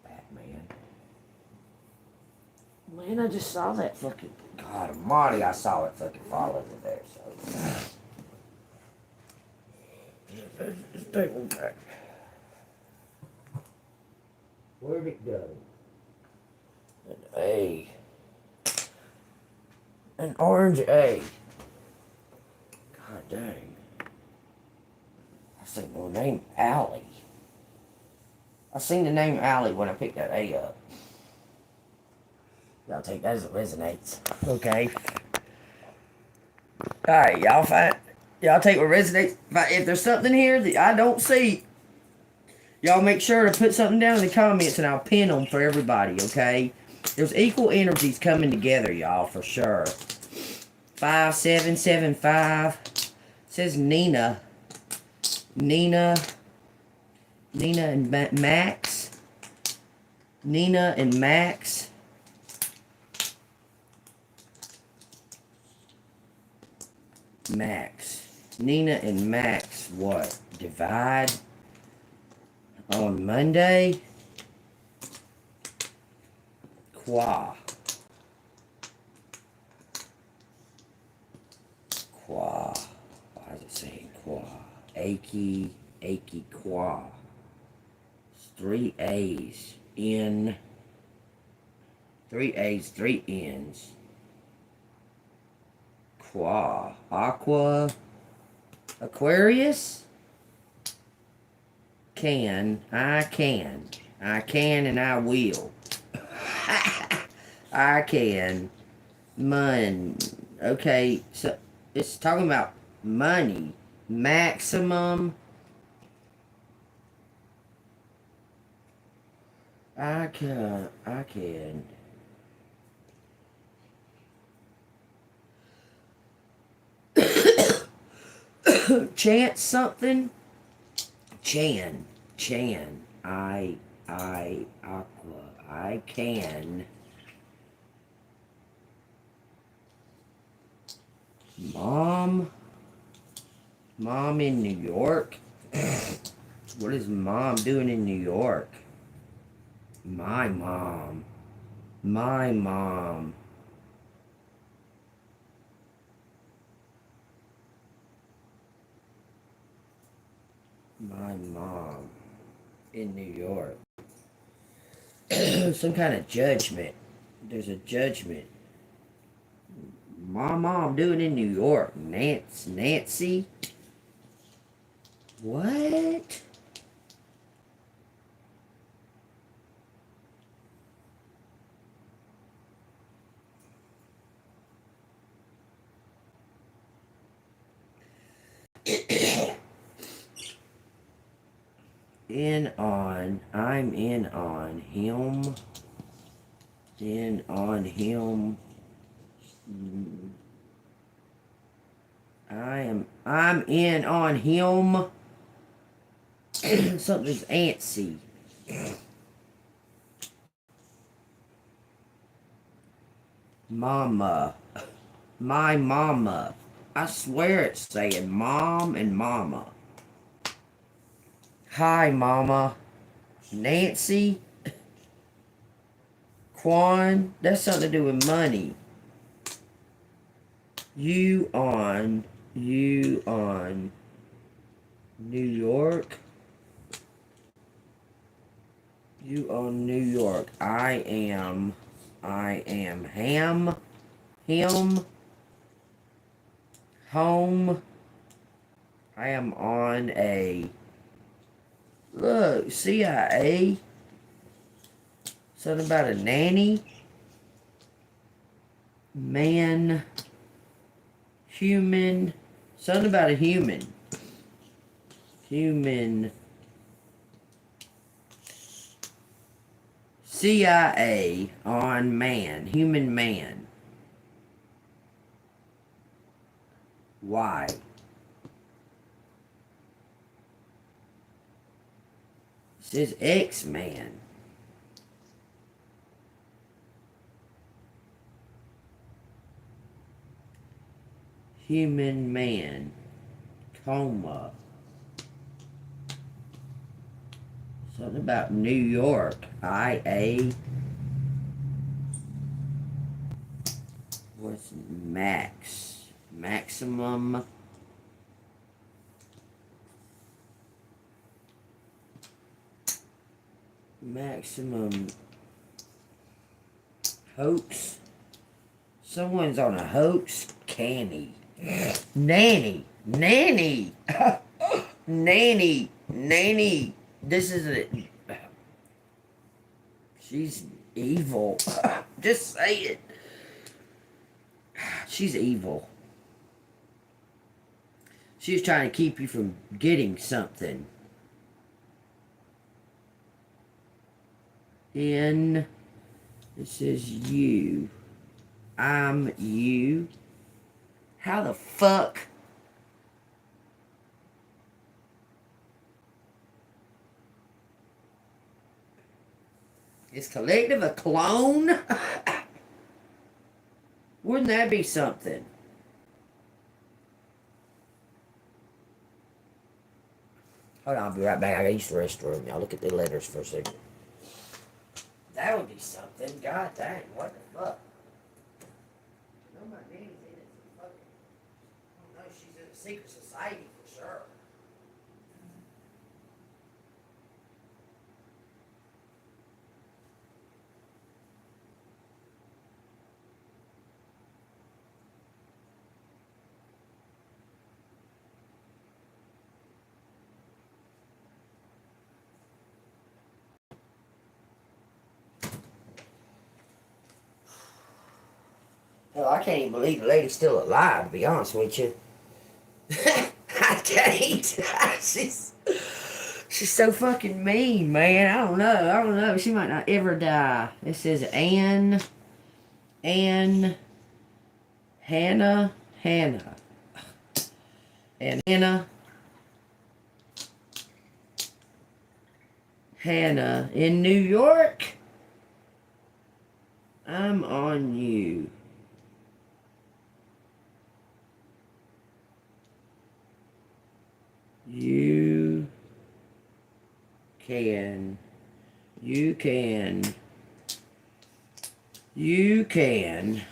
Batman. Man, I just saw that fucking... God almighty, I saw it fucking fall over there, so... Let's take one back. Where'd it go? An A. An orange A. God dang. I think her name Allie. I seen the name Allie when I picked that A up. Y'all take that as it resonates. Okay. Alright, y'all take what resonates. If there's something here that I don't see, y'all make sure to put something down in the comments and I'll pin them for everybody, okay? There's equal energies coming together, y'all, for sure. 5775 says Nina and Max. Nina and Max. Nina and Max, what? Divide on Monday? Why is it saying qua? Achy, qua. It's 3 A's in. 3 A's, 3 N's. Qua. Aqua. Aquarius? I can and I will. I can. Okay, so it's talking about money. Maximum. I can. Chant something. Chan. Aqua. I can. Mom in New York? What is mom doing in New York? My mom. My mom in New York. Some kind of judgment. There's a judgment. My mom doing in New York. Nancy? What? I'm in on him. I'm in on him. Something's antsy. Mama. My mama. I swear it's saying mom and mama. Hi, mama. Nancy. Quan. That's something to do with money. You on New York. You on New York. I am him, home. I am on a, look, CIA. Something about a nanny. Man. Human. Something about a human. CIA on man. Human man. Why? It says X-Man. Human man. Coma. Something about New York. IA. What's max? Maximum. Maximum hoax. Someone's on a hoax. Canny. Nanny. Nanny. This is a She's evil. Just say it. She's evil. She's trying to keep you from getting something. N. It says you. I'm you. How the fuck? Is collective a clone? Wouldn't that be something? Hold on, I'll be right back. I gotta use the restroom. Y'all look at the letters for a second. That would be something. God dang, what the fuck? No, my nanny's in it. Fucking, I don't know, she's in a secret society for sure. Hell, I can't even believe the lady's still alive, to be honest with you. I can't. She's so fucking mean, man. I don't know. She might not ever die. It says Hannah. And Hannah. And Hannah in New York. I'm on you. You can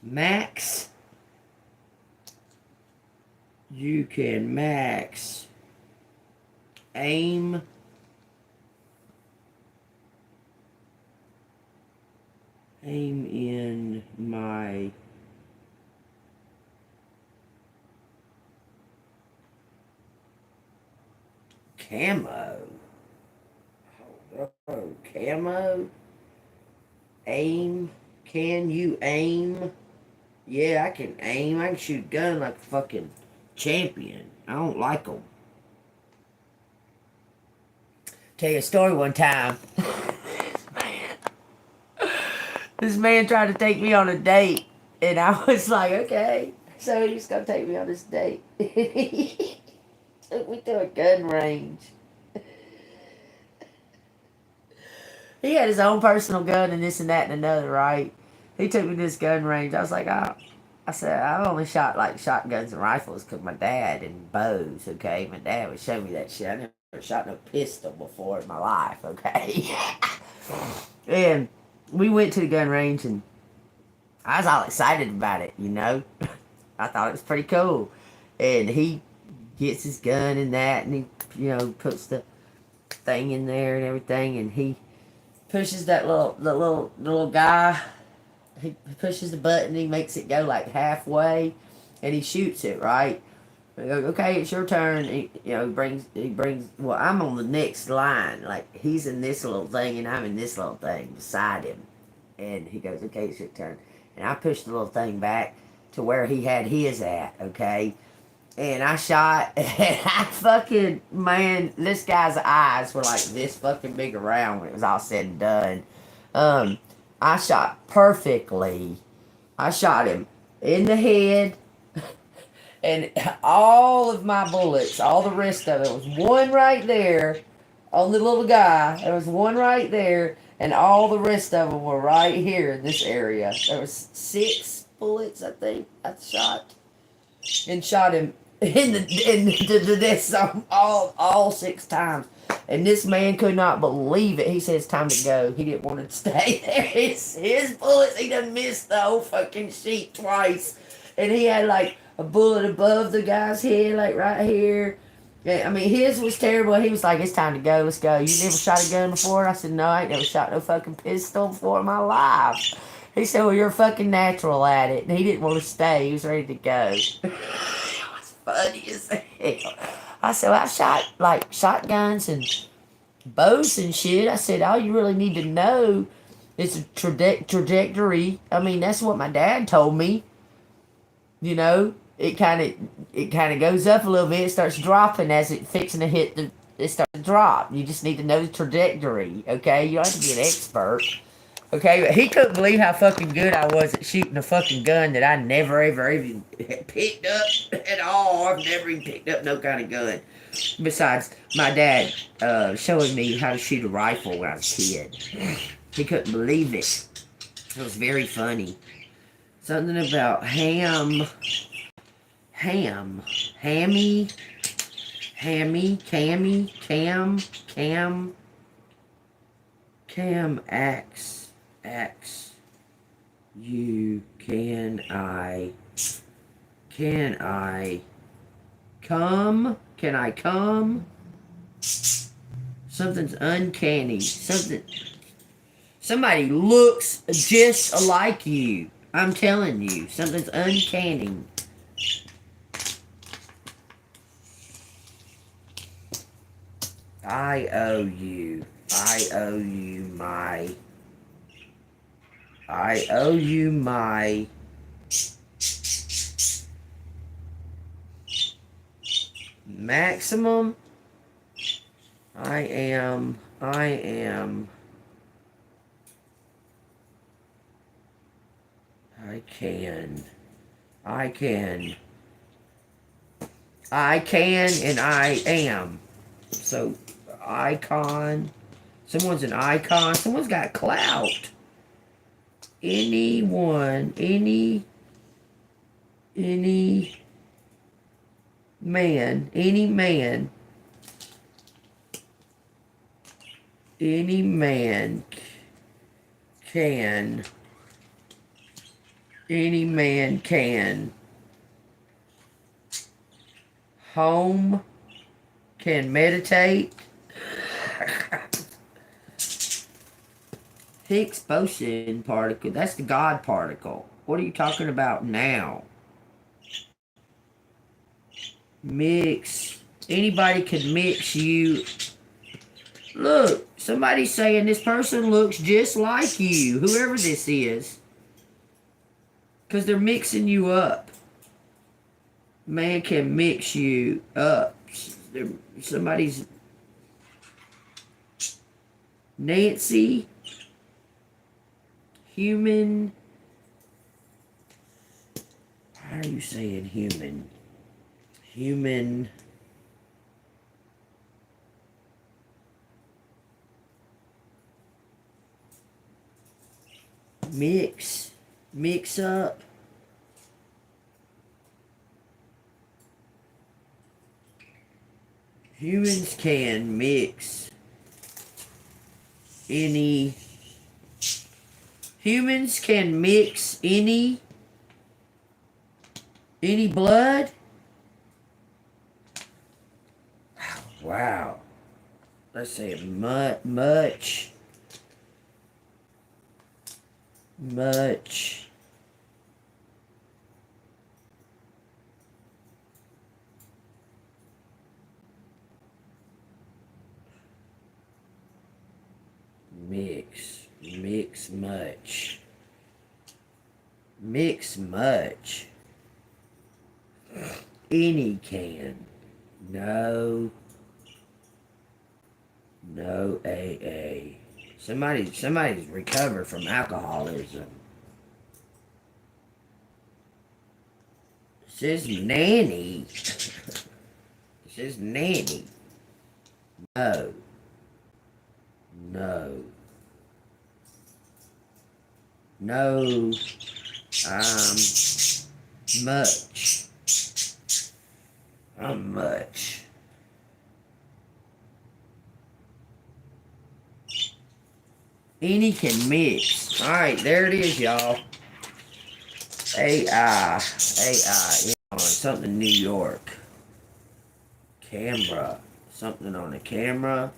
max. You can max aim in my camo. Oh, camo. Aim. Can you aim? Yeah, I can aim. I can shoot a gun like a fucking champion. I don't like them. Tell you a story one time. This man tried to take me on a date. And I was like, okay. So he's going to take me on this date. Took me to a gun range. He had his own personal gun and this and that and another, right? He took me to this gun range. I was like, I said, I've only shot like shotguns and rifles because my dad and bows, okay? My dad would show me that shit. I never shot no pistol before in my life, okay? And we went to the gun range and I was all excited about it, you know? I thought it was pretty cool. And he gets his gun and that and he, you know, puts the thing in there and everything and he pushes that little guy. He pushes the button. He makes it go like halfway, and he shoots it. Right. I go, okay, it's your turn. He brings. Well, I'm on the next line. Like he's in this little thing, and I'm in this little thing beside him. And he goes, okay, it's your turn. And I pushed the little thing back to where he had his at. Okay. And I shot, and I fucking, man, this guy's eyes were like this fucking big around when it was all said and done. I shot perfectly. I shot him in the head, and all of my bullets, all the rest of it, was one right there on the little guy. There was one right there, and all the rest of them were right here in this area. There was 6 bullets, I think, I shot, and shot him in this all 6 times. And this man could not believe it. He said it's time to go. He didn't want to stay there. His bullets, he done missed the whole fucking sheet twice. And he had like a bullet above the guy's head, like right here. Yeah, I mean, his was terrible. He was like, it's time to go. Let's go. You never shot a gun before? I said, no, I ain't never shot no fucking pistol before in my life. He said, well, you're a fucking natural at it. And he didn't want to stay. He was ready to go. It was funny as hell. I said, well, I shot like shotguns and bows and shit. I said, all you really need to know is a trajectory. I mean, that's what my dad told me. You know, it kind of goes up a little bit, it starts dropping as it fixing to hit the. It starts to drop. You just need to know the trajectory. Okay, you don't have to be an expert. Okay, but he couldn't believe how fucking good I was at shooting a fucking gun that I never ever even picked up at all. I've never even picked up no kind of gun. Besides my dad showing me how to shoot a rifle when I was a kid. He couldn't believe it. It was very funny. Something about hammy, axe, you, can I come? Can I come? Something's uncanny. Somebody looks just like you. I'm telling you, something's uncanny. I owe you my maximum. I am I can and I am. So icon. Someone's an icon. Someone's got clout. Any man, any man can home, can meditate. Higgs boson particle. That's the God particle. What are you talking about now? Mix. Anybody can mix you. Look, somebody's saying this person looks just like you. Whoever this is. Because they're mixing you up. Man can mix you up. Somebody's... Nancy... Human. How are you saying human? Human. Mix up. Humans can mix any. Humans can mix any blood? Wow. Let's say much mix much. Any can. No AA. Somebody's recovered from alcoholism. It says nanny. It says nanny. No. Much. I'm much. Any can mix. Alright, there it is, y'all. AI. Something New York. Camera. Something on a camera.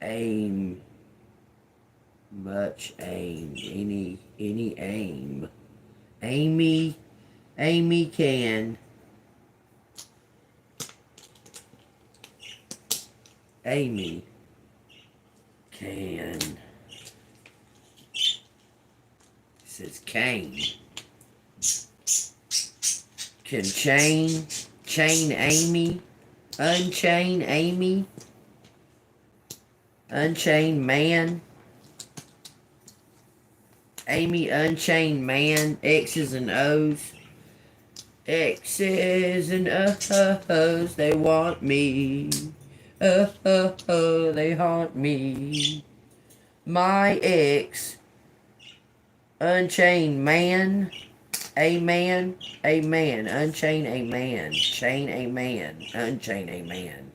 Aim. Much aim. Any aim. Amy can. Amy can, it says Kane, can chain Amy, unchain Amy, unchained man, Amy unchained man, X's and O's, X's and O's, they want me, they haunt me, my ex, unchained man, a man, unchain a man, chain a man, unchain a man.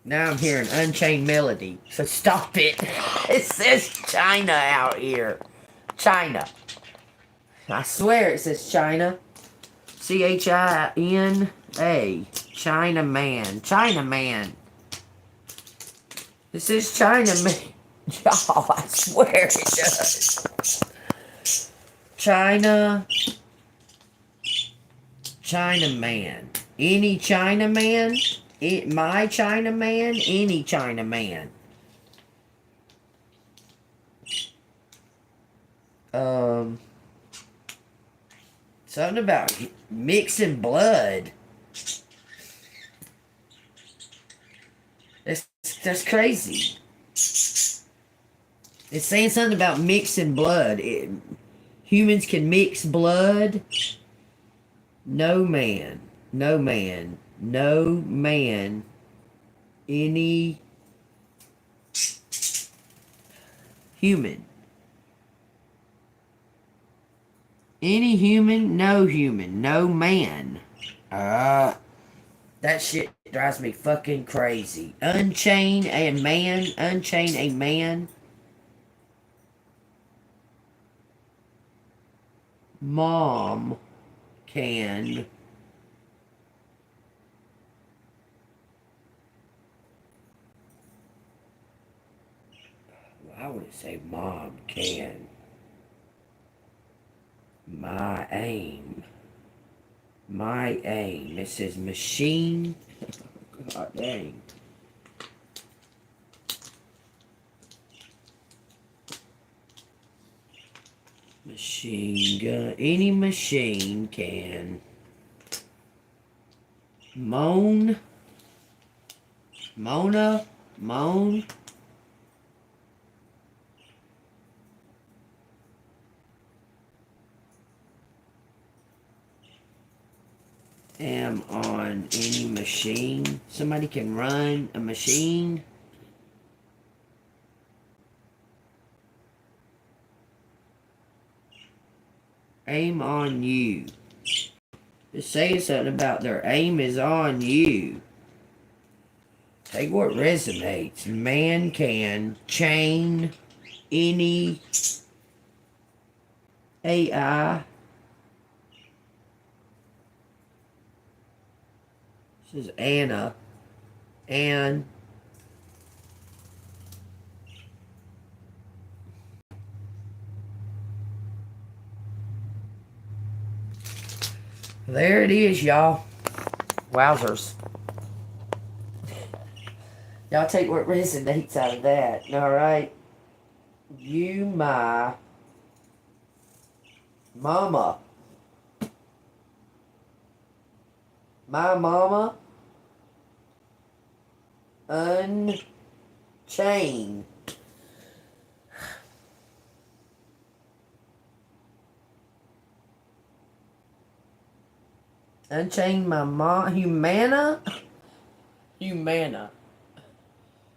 Now I'm hearing Unchained Melody, so stop it. It says China out here. China. I swear it says China. China. China man. China man. It says China man. Y'all, I swear it does. China man. Any China man? My China man? Any China man. Something about mixing blood. That's crazy. It's saying something about mixing blood. Humans can mix blood. No man. Any human. Any human, no man. That shit drives me fucking crazy. Unchain a man. Mom can why would it say mom can? My aim. It says machine. God dang. Machine gun. Any machine can moan. Moan. Am on any machine. Somebody can run a machine. Aim on you. It's saying something about their aim is on you. Take what resonates. Man can chain any AI. This is Anna. And there it is, y'all. Wowzers. Y'all take what resonates out of that. Alright. You, my mama. My mama. Unchained. Unchained my mom. Humana.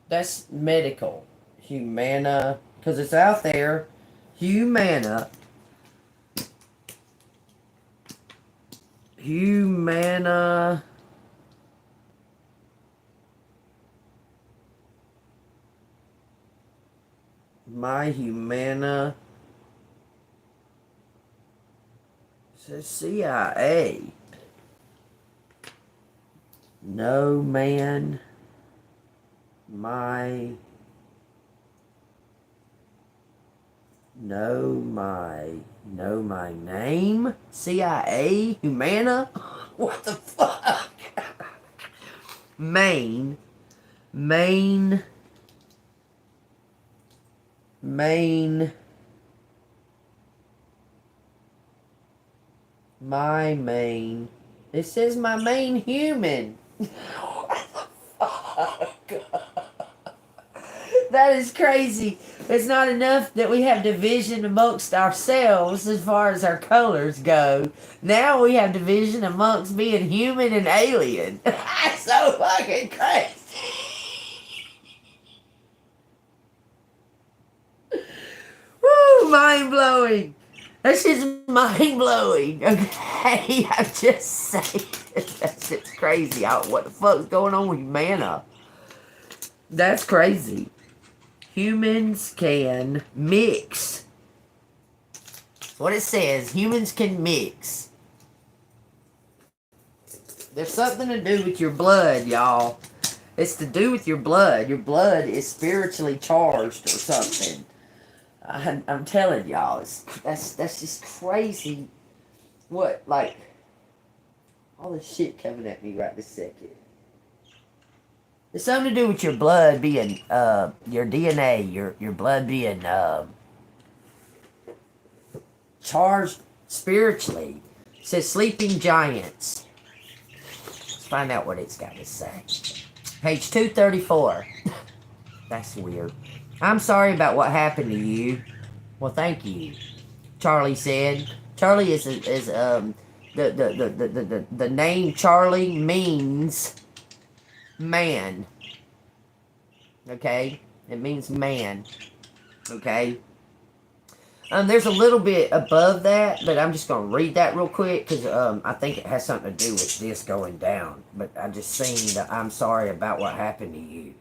That's medical. Humana. Because it's out there. Humana. My Humana. It says CIA. No man. Know my name? CIA? Humana? What the fuck? Main. Main. Main. My main. It says my main human. What the fuck? That is crazy. It's not enough that we have division amongst ourselves as far as our colors go. Now we have division amongst being human and alien. That's so fucking crazy. Woo, mind blowing. That's just mind blowing. Okay, I'm just saying. That's just crazy. What the fuck's going on with mana? That's crazy. Humans can mix. That's what it says. Humans can mix. There's something to do with your blood, y'all. It's to do with your blood. Your blood is spiritually charged or something. I'm telling y'all, that's just crazy. What, like, all this shit coming at me right this second. It's something to do with your blood being, your DNA, your blood being, charged spiritually. It says sleeping giants. Let's find out what it's got to say. Page 234. That's weird. I'm sorry about what happened to you. Well, thank you, Charlie said. Charlie is the name Charlie means man. Okay? It means man. Okay? There's a little bit above that, but I'm just going to read that real quick because I think it has something to do with this going down. But I just seen that I'm sorry about what happened to you.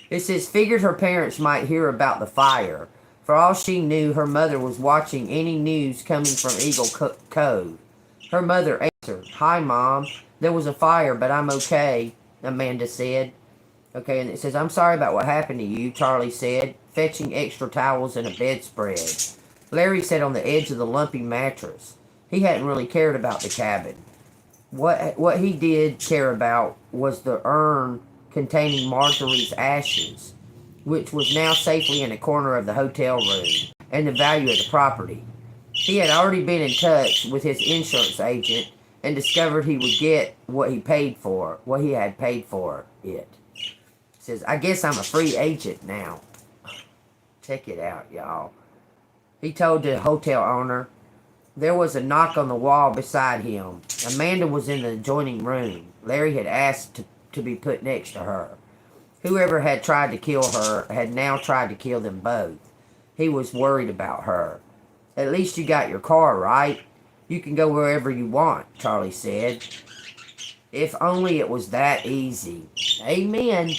It says, figured her parents might hear about the fire. For all she knew, her mother was watching any news coming from Eagle Cove. Her mother answered, "Hi, Mom. There was a fire, but I'm okay," Amanda said. Okay, and it says, "I'm sorry about what happened to you," Charlie said, fetching extra towels and a bedspread. Larry sat on the edge of the lumpy mattress. He hadn't really cared about the cabin. What he did care about was the urn containing Marjorie's ashes, which was now safely in a corner of the hotel room, and the value of the property. He had already been in touch with his insurance agent and discovered he would get what he had paid for it. He says, "I guess I'm a free agent now." Check it out, y'all. He told the hotel owner. There was a knock on the wall beside him. Amanda was in the adjoining room. Larry had asked to be put next to her. Whoever had tried to kill her had now tried to kill them both. He was worried about her. "At least you got your car, right? You can go wherever you want," Charlie said. If only it was that easy. Amen.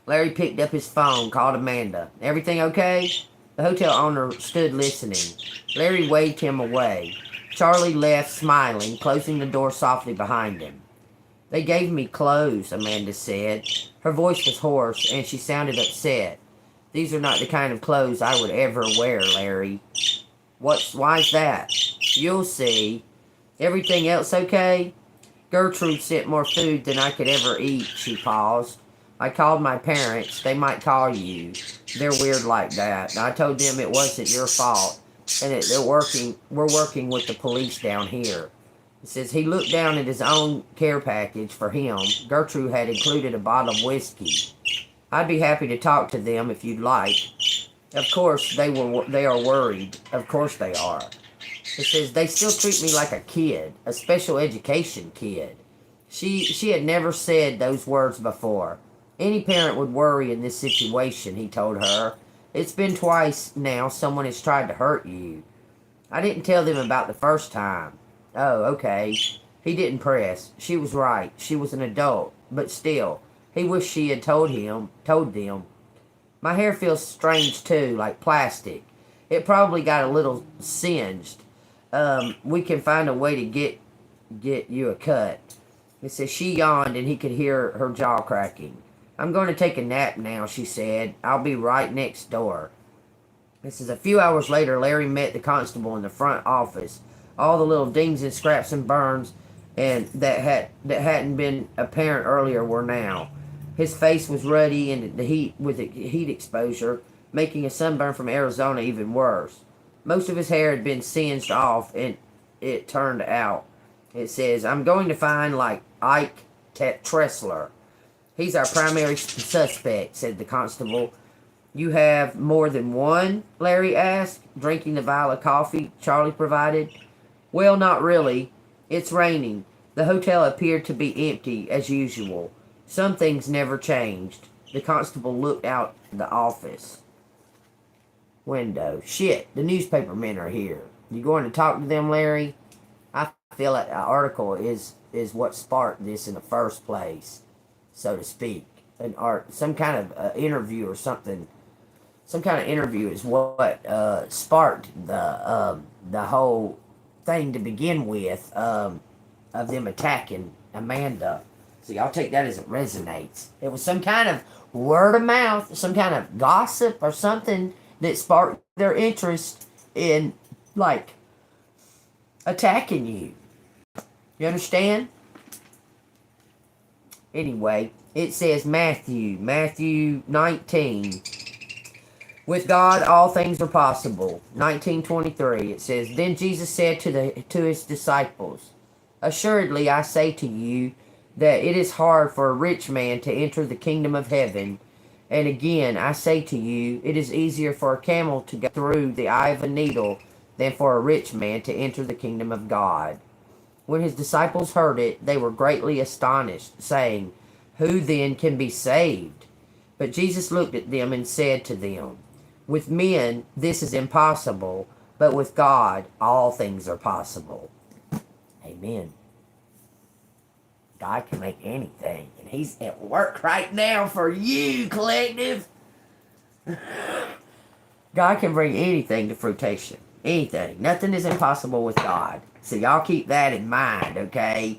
Larry picked up his phone, called Amanda. "Everything okay?" The hotel owner stood listening. Larry waved him away. Charlie left, smiling, closing the door softly behind him. "They gave me clothes," Amanda said. Her voice was hoarse, and she sounded upset. "These are not the kind of clothes I would ever wear, Larry." Why's that?" "You'll see." "Everything else okay?" "Gertrude sent more food than I could ever eat," she paused. "I called my parents. They might call you. They're weird like that. I told them it wasn't your fault, and we're working with the police down here." It says he looked down at his own care package for him. Gertrude had included a bottle of whiskey. "I'd be happy to talk to them if you'd like." Of course, they are worried. Of course they are. It says they still treat me like a kid, a special education kid. She had never said those words before. Any parent would worry in this situation, he told her. "It's been twice now someone has tried to hurt you." "I didn't tell them about the first time." "Oh, okay." He didn't press. She was right. She was an adult. But still, he wished she had told them. "My hair feels strange too, like plastic. It probably got a little singed. We can find a way to get you a cut." It says she yawned and he could hear her jaw cracking. "I'm going to take a nap now," she said. "I'll be right next door." This is a few hours later. Larry met the constable in the front office. All the little dings and scraps and burns and that hadn't been apparent earlier were now. His face was ruddy and the heat with the heat exposure, making a sunburn from Arizona even worse. Most of his hair had been singed off, and it turned out. It says, "I'm going to find like Ike Tressler. He's our primary suspect," said the constable. "You have more than one?" Larry asked, drinking the vial of coffee Charlie provided. "Well, not really. It's raining." The hotel appeared to be empty, as usual. Some things never changed. The constable looked out the office window. "Shit, the newspaper men are here. You going to talk to them, Larry?" "I feel like the article is what sparked this in the first place, so to speak. Some kind of interview or something. Some kind of interview is what sparked the whole thing to begin with, of them attacking Amanda. So y'all take that as it resonates. It was some kind of word of mouth, some kind of gossip or something that sparked their interest in, like, attacking you. You understand? Anyway, it says Matthew 19. "With God, all things are possible." 19:23. It says, "Then Jesus said to his disciples, 'Assuredly, I say to you that it is hard for a rich man to enter the kingdom of heaven. And again, I say to you, it is easier for a camel to go through the eye of a needle than for a rich man to enter the kingdom of God.' When his disciples heard it, they were greatly astonished, saying, 'Who then can be saved?' But Jesus looked at them and said to them, 'With men this is impossible, but with God all things are possible.'" Amen. God can make anything, and he's at work right now for you, collective. God can bring anything to fruition. Anything. Nothing is impossible with God. So y'all keep that in mind, okay?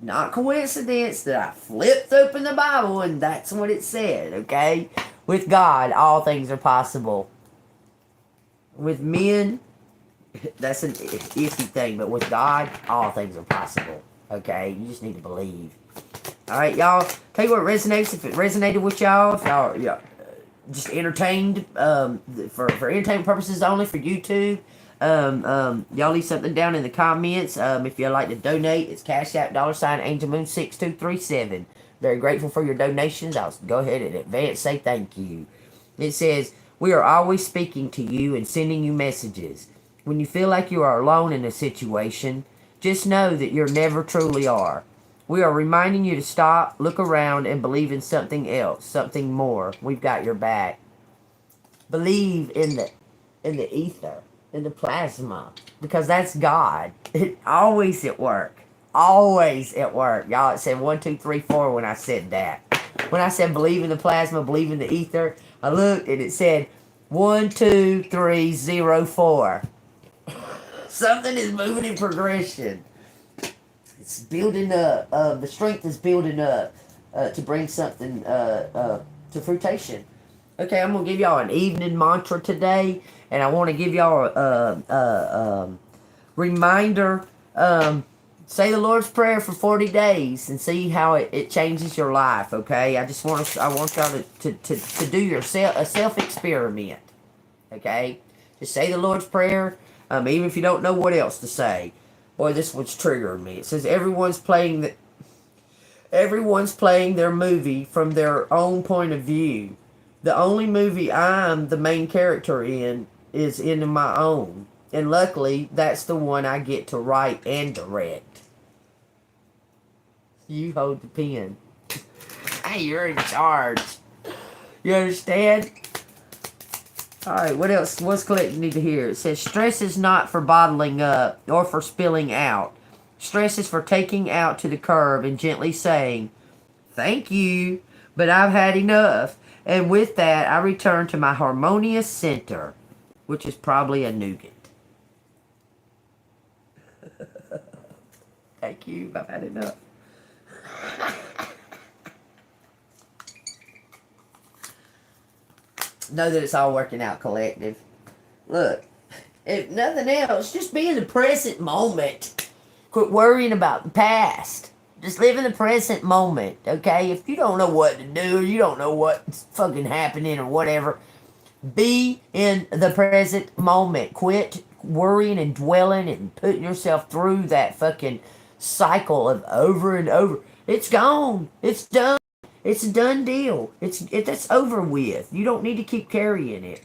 Not coincidence that I flipped open the Bible and that's what it said, okay? With God, all things are possible. With men, that's an iffy thing, but with God, all things are possible. Okay, you just need to believe. All right, y'all. Tell you what resonates. If it resonated with y'all, if y'all just entertained, for entertainment purposes only, for YouTube, y'all leave something down in the comments. If you'd like to donate, it's Cash App $ANGELMOON6237. Very grateful for your donations. I'll go ahead and advance say thank you. It says, "We are always speaking to you and sending you messages. When you feel like you are alone in a situation, just know that you never truly are. We are reminding you to stop, look around, and believe in something else, something more. We've got your back. Believe in the ether, in the plasma, because that's God. It always at work. Always at work. Y'all, it said 1, 2, 3, 4 when I said that. When I said believe in the plasma, believe in the ether, I looked and it said 1, 2, 3, 0, 4. Something is moving in progression. It's building up. The strength is building up to bring something to fruition. Okay, I'm going to give y'all an evening mantra today. And I want to give y'all a reminder. Say the Lord's Prayer for 40 days and see how it changes your life, okay? I want y'all to do a self-experiment, okay? Just say the Lord's Prayer. Even if you don't know what else to say. Boy, this one's triggering me. It says everyone's playing their movie from their own point of view. The only movie I'm the main character in is in my own. And luckily, that's the one I get to write and direct. You hold the pen. Hey, you're in charge. You understand? Alright, what else? What's collecting need to hear? It says, stress is not for bottling up or for spilling out. Stress is for taking out to the curb and gently saying, "Thank you, but I've had enough." And with that, I return to my harmonious center, which is probably a nougat. Thank you, I've had enough. Know that it's all working out, collective. Look, if nothing else, just be in the present moment. Quit worrying about the past. Just live in the present moment, okay? If you don't know what to do, or you don't know what's fucking happening or whatever, be in the present moment. Quit worrying and dwelling and putting yourself through that fucking cycle of over and over. It's gone. It's done. It's a done deal. That's over with. You don't need to keep carrying it.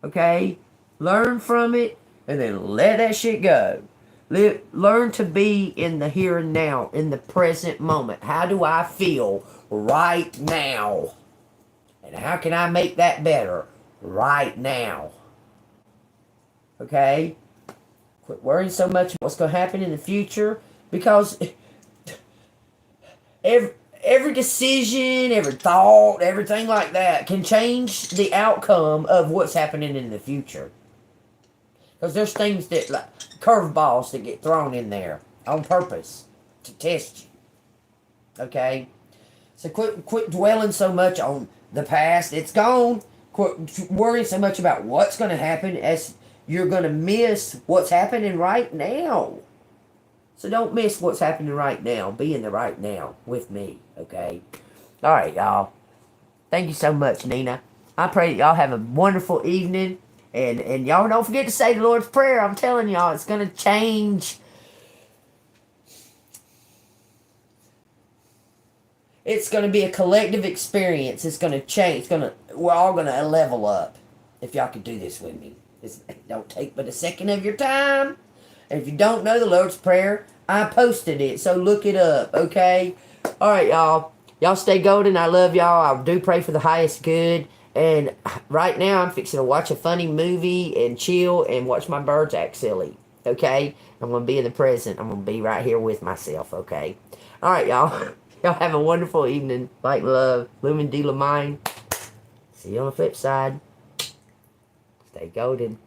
Okay? Learn from it and then let that shit go. Learn to be in the here and now, in the present moment. How do I feel right now? And how can I make that better right now? Okay? Quit worrying so much about what's going to happen in the future, because every decision, every thought, everything like that can change the outcome of what's happening in the future. Because there's things that, like curveballs that get thrown in there on purpose to test you. Okay? So quit dwelling so much on the past. It's gone. Quit worrying so much about what's going to happen, as you're going to miss what's happening right now. So don't miss what's happening right now. Be in the right now with me, okay? All right, y'all. Thank you so much, Nina. I pray that y'all have a wonderful evening. And y'all don't forget to say the Lord's Prayer. I'm telling y'all, it's going to change. It's going to be a collective experience. It's going to change. We're all going to level up. If y'all could do this with me. It don't take but a second of your time. And if you don't know the Lord's Prayer, I posted it. So look it up, okay? All right, y'all. Y'all stay golden. I love y'all. I do pray for the highest good. And right now, I'm fixing to watch a funny movie and chill and watch my birds act silly, okay? I'm going to be in the present. I'm going to be right here with myself, okay? All right, y'all. Y'all have a wonderful evening. Light, love. Lumen de la mine. See you on the flip side. Stay golden.